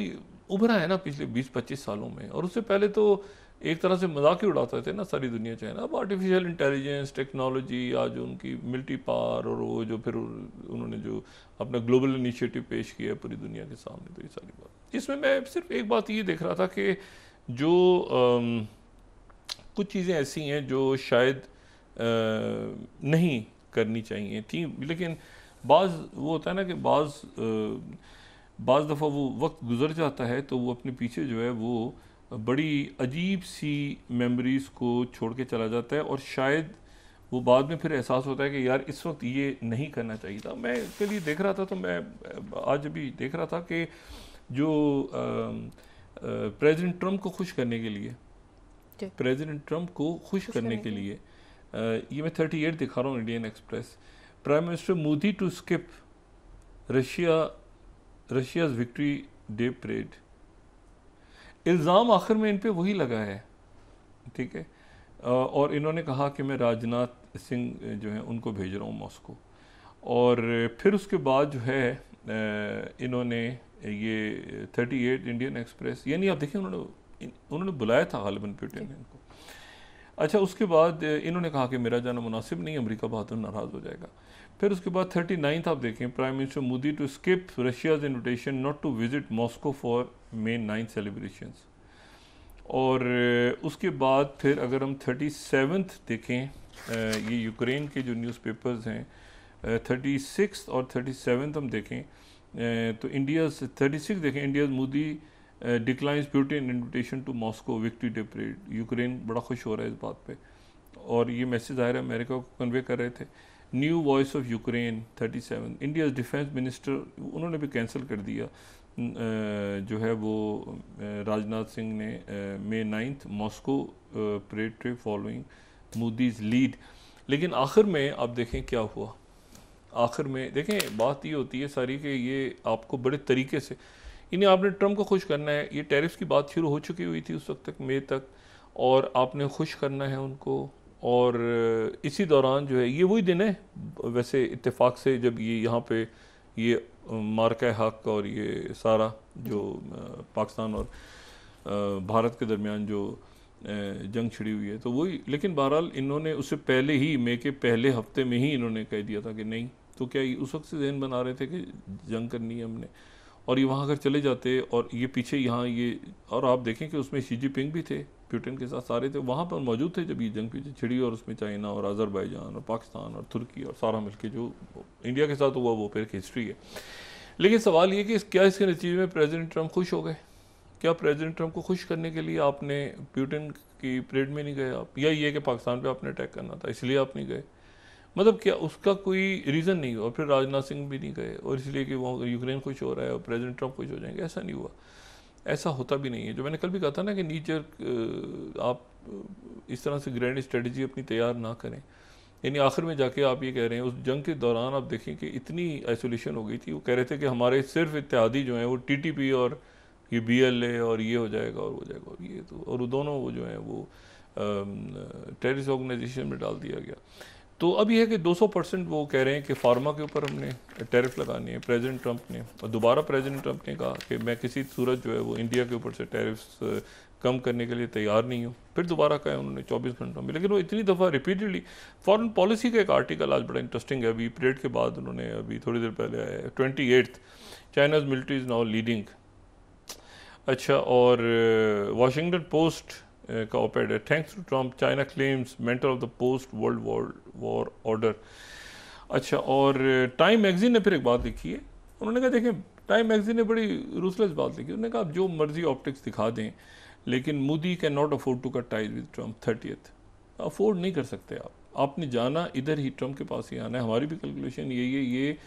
उभरा है ना पिछले 20-25 सालों में, और उससे पहले तो एक तरह से मजाक ही उड़ाते थे ना सारी दुनिया चाइना। अब आर्टिफिशियल इंटेलिजेंस टेक्नोलॉजी या जो उनकी मिलिट्री पावर और वो जो फिर उन्होंने जो अपना ग्लोबल इनिशिएटिव पेश किया है पूरी दुनिया के सामने, तो ये सारी बात, इसमें मैं सिर्फ एक बात ये देख रहा था कि जो कुछ चीज़ें ऐसी हैं जो शायद नहीं करनी चाहिए थी, लेकिन बाज़ वो होता है ना कि बाज़ दफ़ा वो वक्त गुजर जाता है तो वो अपने पीछे जो है वो बड़ी अजीब सी मेमोरीज़ को छोड़ के चला जाता है, और शायद वो बाद में फिर एहसास होता है कि यार इस वक्त ये नहीं करना चाहिए था। मैं इसके लिए देख रहा था, तो मैं आज भी देख रहा था कि जो प्रेसिडेंट ट्रंप को खुश करने के लिए, ये मैं 38 दिखा रहा हूँ Indian Express, prime minister Modi to skip Russia's victory day parade. इल्ज़ाम आखिर में इन पे वही लगा है, ठीक है, और इन्होंने कहा कि मैं राजनाथ सिंह जो हैं उनको भेज रहा हूँ मॉस्को, और फिर उसके बाद जो है इन्होंने ये 38 इंडियन एक्सप्रेस, यानी आप देखिए उन्होंने बुलाया था गालिबन पुतिन ने इनको। अच्छा, उसके बाद इन्होंने कहा कि मेरा जाना मुनासिब नहीं, अमेरिका बहुत नाराज़ हो जाएगा। फिर उसके बाद 39 आप देखें, prime minister Modi to skip Russia's invitation not to visit Moscow for May 9 celebrations. और उसके बाद फिर अगर हम 37 देखें, ये यूक्रेन के जो न्यूज़पेपर्स हैं 36 और 37 हम देखें, तो इंडियाज़ 36 देखें, India's Modi declines Putin invitation to Moscow victory day parade. Ukraine बड़ा खुश हो रहा है इस बात पे, और ये मैसेज ज़ाहिर है अमेरिका को कन्वे कर रहे थे। New voice of Ukraine 37, India's defence minister उन्होंने भी कैंसिल कर दिया जो है वो राजनाथ सिंह ने May 9 Moscow parade trip following Modi's lead. लेकिन आखिर में आप देखें क्या हुआ, आखिर में देखें बात ये होती है सारी कि ये आपको बड़े तरीके से इन्हें आपने ट्रम्प को खुश करना है। ये टैरिफ्स की बात शुरू हो चुकी हुई थी उस वक्त तक, मई तक, और आपने खुश करना है उनको। और इसी दौरान जो है ये वही दिन है वैसे इत्तेफाक से जब ये यहाँ पे ये मार्का हक और ये सारा जो पाकिस्तान और भारत के दरमियान जो जंग छिड़ी हुई है तो वही। लेकिन बहरहाल इन्होंने उससे पहले ही मई के पहले हफ्ते में ही इन्होंने कह दिया था कि नहीं, तो क्या उस वक्त से जहन बना रहे थे कि जंग करनी है हमने, और ये वहाँ अगर चले जाते और ये पीछे यहाँ ये, और आप देखें कि उसमें शी जिनपिंग भी थे, पुतिन के साथ सारे थे वहाँ पर मौजूद थे जब ये जंग पीछे छिड़ी, और उसमें चाइना और अज़रबैजान और पाकिस्तान और तुर्की और सारा मिलके जो इंडिया के साथ हुआ वो फिर हिस्ट्री है। लेकिन सवाल ये कि क्या इसके नतीजे में प्रेसिडेंट ट्रंप खुश हो गए? क्या प्रेसिडेंट ट्रंप को खुश करने के लिए आपने पुतिन की परेड में नहीं गए आप, या ये कि पाकिस्तान पे आपने अटैक करना था इसलिए आप नहीं गए? मतलब क्या उसका कोई रीज़न नहीं हुआ? फिर राजनाथ सिंह भी नहीं गए और इसलिए कि वो यूक्रेन खुश हो रहा है और प्रेसिडेंट ट्रंप खुश हो जाएंगे, ऐसा नहीं हुआ। ऐसा होता भी नहीं है। जो मैंने कल भी कहा था ना कि नीचर आप इस तरह से ग्रैंड स्ट्रेटजी अपनी तैयार ना करें। यानी आखिर में जाके आप ये कह रहे हैं, उस जंग के दौरान आप देखें कि इतनी आइसोलेशन हो गई थी, वो कह रहे थे कि हमारे सिर्फ इत्तेहादी जो हैं वो टीटीपी और ये BLA और ये हो जाएगा और वो जाएगा और ये, तो और दोनों वो जो हैं वो टेररिस्ट ऑर्गेनाइजेशन में डाल दिया गया। तो अब ये है कि 200% वो कह रहे हैं कि फार्मा के ऊपर हमने टैरिफ लगानी है प्रेसिडेंट ट्रंप ने, और दोबारा प्रेसिडेंट ट्रंप ने कहा कि मैं किसी सूरत जो है वो इंडिया के ऊपर से टैरिफ्स कम करने के लिए तैयार नहीं हूँ। फिर दोबारा कहा उन्होंने 24 घंटों में, लेकिन वो इतनी दफ़ा रिपीटेडली। फॉरेन पॉलिसी का एक आर्टिकल आज बड़ा इंटरेस्टिंग है, अभी परेड के बाद उन्होंने अभी थोड़ी देर पहले आया है, 28 China's military is now leading. अच्छा, और वाशिंगटन पोस्ट का ऑपेड है, thanks to Trump China claims mentor of the post world war order. अच्छा, और टाइम मैगजीन ने फिर एक बात लिखी है, उन्होंने कहा देखें टाइम मैगजीन ने बड़ी रूथलेस बात लिखी, उन्होंने कहा आप जो मर्जी ऑप्टिक्स दिखा दें लेकिन Modi can not afford to cut ties with Trump 30th। Afford नहीं कर सकते आप, आपने जाना इधर ही, ट्रम्प के पास ही आना है। हमारी भी कैलकुलेशन ये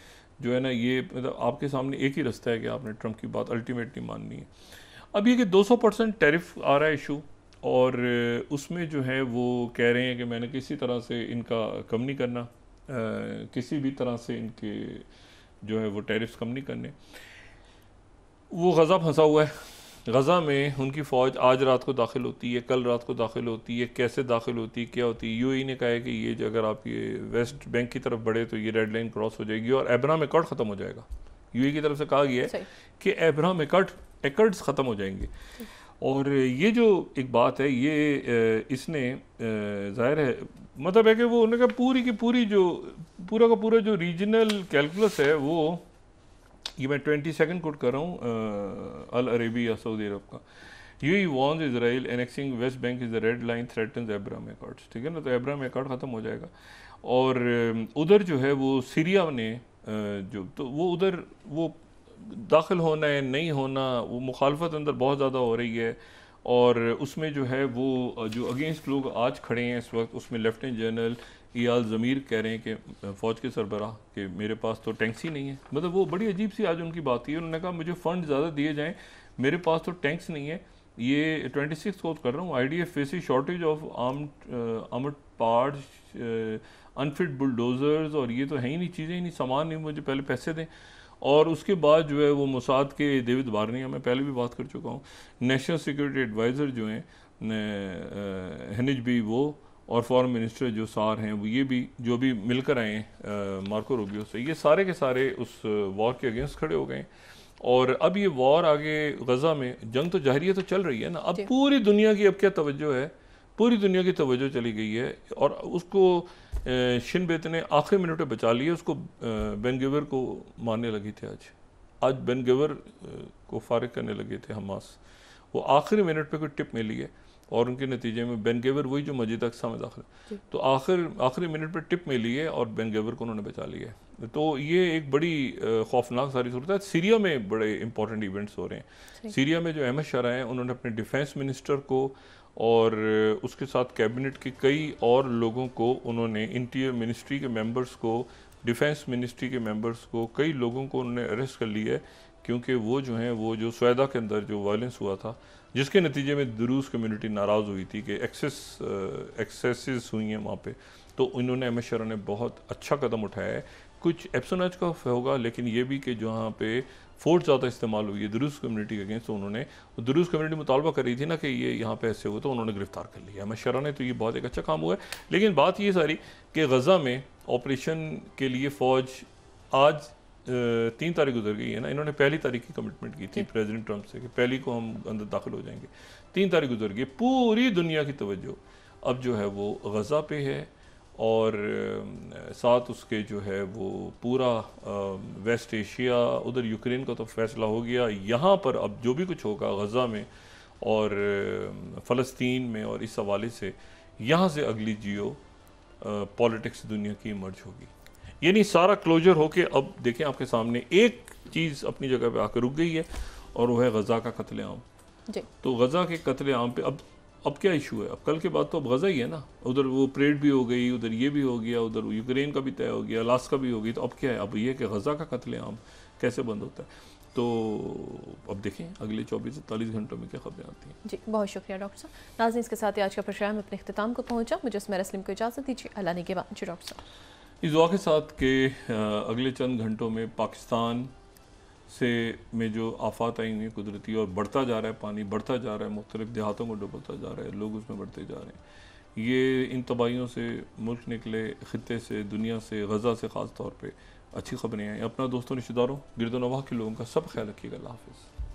जो है ना, ये मतलब आपके सामने एक ही रास्ता है कि आपने ट्रम्प की बात अल्टीमेटली माननी है। अब ये कि 200% टैरिफ आ रहा है इशू, और उसमें जो है वो कह रहे हैं कि मैंने किसी तरह से इनका कम नहीं करना, किसी भी तरह से इनके जो है वो टैरिफ्स कम नहीं करने। वो गज़ा फंसा हुआ है, गज़ा में उनकी फ़ौज आज रात को दाखिल होती है, कल रात को दाखिल होती है, कैसे दाखिल होती है, क्या होती है। UAE ने कहा है कि ये जो अगर आप ये वेस्ट बैंक की तरफ बढ़े तो ये रेड लाइन क्रॉस हो जाएगी और अब्राहम एकॉर्ड ख़त्म हो जाएगा। UAE की तरफ से कहा गया है कि अब्राहम एकॉर्ड्स ख़त्म हो जाएंगे। और ये जो एक बात है ये इसने ज़ाहिर है मतलब है कि वो उन्होंने कहा पूरी की पूरी जो पूरा का पूरा जो रीजनल कैलकुलस है वो, ये मैं 22 कोट कर रहा हूँ अल अरेबिया सऊदी अरब का, UAE warns Israel annexing West Bank is the red line threatens Abraham Accords। ठीक है ना, तो Abraham Accord ख़त्म हो जाएगा। और उधर जो है वो सीरिया ने जो, तो वो उधर वो दाखिल होना है नहीं होना, वो मुखालफत अंदर बहुत ज़्यादा हो रही है। और उसमें जो है वो जो अगेंस्ट लोग आज खड़े हैं इस वक्त, उसमें लेफ्टिनेंट जनरल इयाल ज़मीर कह रहे हैं कि फ़ौज के सरबराह कि मेरे पास तो टैंक्स ही नहीं है। मतलब वो बड़ी अजीब सी आज उनकी बात थी, उन्होंने कहा मुझे फ़ंड ज़्यादा दिए जाएँ, मेरे पास तो टैंक्स नहीं है। ये 26 कोट कर रहा हूँ, IDF faces shortage of armed parts, unfit bulldozers, और ये तो है ही नहीं, चीज़ें ही नहीं, सामान नहीं, मुझे पहले पैसे दें। और उसके बाद जो है वो मोसाद के डेविड बार्निया, मैं पहले भी बात कर चुका हूँ, नेशनल सिक्योरिटी एडवाइज़र जो हैं हनिज भी वो, और फॉरेन मिनिस्टर जो सार हैं वो, ये भी जो भी मिलकर आए हैं मार्को रूबियो से, ये सारे के सारे उस वॉर के अगेंस्ट खड़े हो गए। और अब ये वॉर आगे गज़ा में जंग तो जाहिर तो चल रही है ना, अब पूरी दुनिया की अब क्या तवज्जो है, पूरी दुनिया की तवज्जो चली गई है। और उसको शिन बेत ने आखिरी मिनट में बचा लिया, उसको बेन गिवर को मारने लगी थी। आज बेन गिवर को फारिग करने लगे थे हमास, वो आखिरी मिनट पे कोई टिप मिली है और उनके नतीजे में बेन गिवर वही जो मस्जिद अक्सा में दाखिल, तो आखिरी मिनट पे टिप मिली है और बेन गिवर को उन्होंने बचा लिया है। तो ये एक बड़ी खौफनाक सारी सूरत है। सीरिया में बड़े इंपॉर्टेंट इवेंट्स हो रहे हैं। सीरिया में जो अहमद शरा हैं उन्होंने अपने डिफेंस मिनिस्टर को और उसके साथ कैबिनेट के कई और लोगों को, उन्होंने इंटीरियर मिनिस्ट्री के मेंबर्स को, डिफेंस मिनिस्ट्री के मेंबर्स को, कई लोगों को उन्होंने अरेस्ट कर लिया है, क्योंकि वो जो हैं वो जो स्वेदा के अंदर जो वायलेंस हुआ था, जिसके नतीजे में दुरूस कम्युनिटी नाराज़ हुई थी कि एक्सेस हुई हैं वहाँ पे, तो इन्होंने एम एस शरा ने बहुत अच्छा कदम उठाया है। कुछ एप्सोनेज का होगा, लेकिन ये भी कि जहाँ पे फोर्स ज़्यादा इस्तेमाल हुई है दुरुस्त कम्युनिटी के अगेंस्ट, तो उन्होंने दुरुस्त कम्युनिटी मुतालबा कर रही थी ना कि ये यहाँ पे ऐसे हो, तो उन्होंने गिरफ्तार कर लिया एम एस शरा ने। तो ये बहुत एक अच्छा काम हुआ है। लेकिन बात ये सारी कि गज़ा में ऑपरेशन के लिए फ़ौज आज 3 तारीख गुजर गई है ना, इन्होंने पहली तारीख की कमिटमेंट की थी प्रेसिडेंट ट्रंप से कि पहली को हम अंदर दाखिल हो जाएंगे। 3 तारीख गुजर गई, पूरी दुनिया की तवज्जो अब जो है वो गज़ा पे है, और साथ उसके जो है वो पूरा वेस्ट एशिया, उधर यूक्रेन का तो फैसला हो गया, यहाँ पर अब जो भी कुछ होगा गज़ा में और फ़लस्तीन में, और इस हवाले से यहाँ से अगली जियो पॉलिटिक्स दुनिया की इमर्ज होगी। यानी सारा क्लोजर होके अब देखें आपके सामने एक चीज़ अपनी जगह पे आकर रुक गई है, और वो है गज़ा का कत्लेआम। तो गज़ा के कत्लेआम पे अब क्या इशू है? अब कल के बाद तो अब गज़ा ही है ना, उधर वो परेड भी हो गई, उधर ये भी हो गया, उधर यूक्रेन का भी तय हो गया, अलास्का भी हो गई, तो अब क्या है? अब ये कि गज़ा का कत्लेआम कैसे बंद होता है? तो अब देखें अगले 24-48 घंटों में क्या खबरें आती हैं। जी, बहुत शुक्रिया डॉक्टर साहब। नाज़रीन, इसके साथ ही आज का प्रोग्राम अपने इख्तिताम को पहुँचा। मुझे उसमें रस्लिम को इजाज़त दीजिए। अल्लाह ने के बाद। जी डॉक्टर साहब, इस दुआ के साथ कि अगले चंद घंटों में पाकिस्तान से में जो आफात आई हुई हैं कुदरती, और बढ़ता जा रहा है, पानी बढ़ता जा रहा है, मुख्तलिफ देहातों को डूबता जा रहा है, लोग उसमें बढ़ते जा रहे हैं, ये इन तबाहियों से मुल्क निकले, ख़ित्ते से, दुनिया से, गज़ा से ख़ास तौर पे अच्छी खबरें हैं। अपना दोस्तों, रिश्तेदारों, गिरदो नवाह के लोगों का सब ख्याल रखिएगा। अल्लाह हाफ़िज़।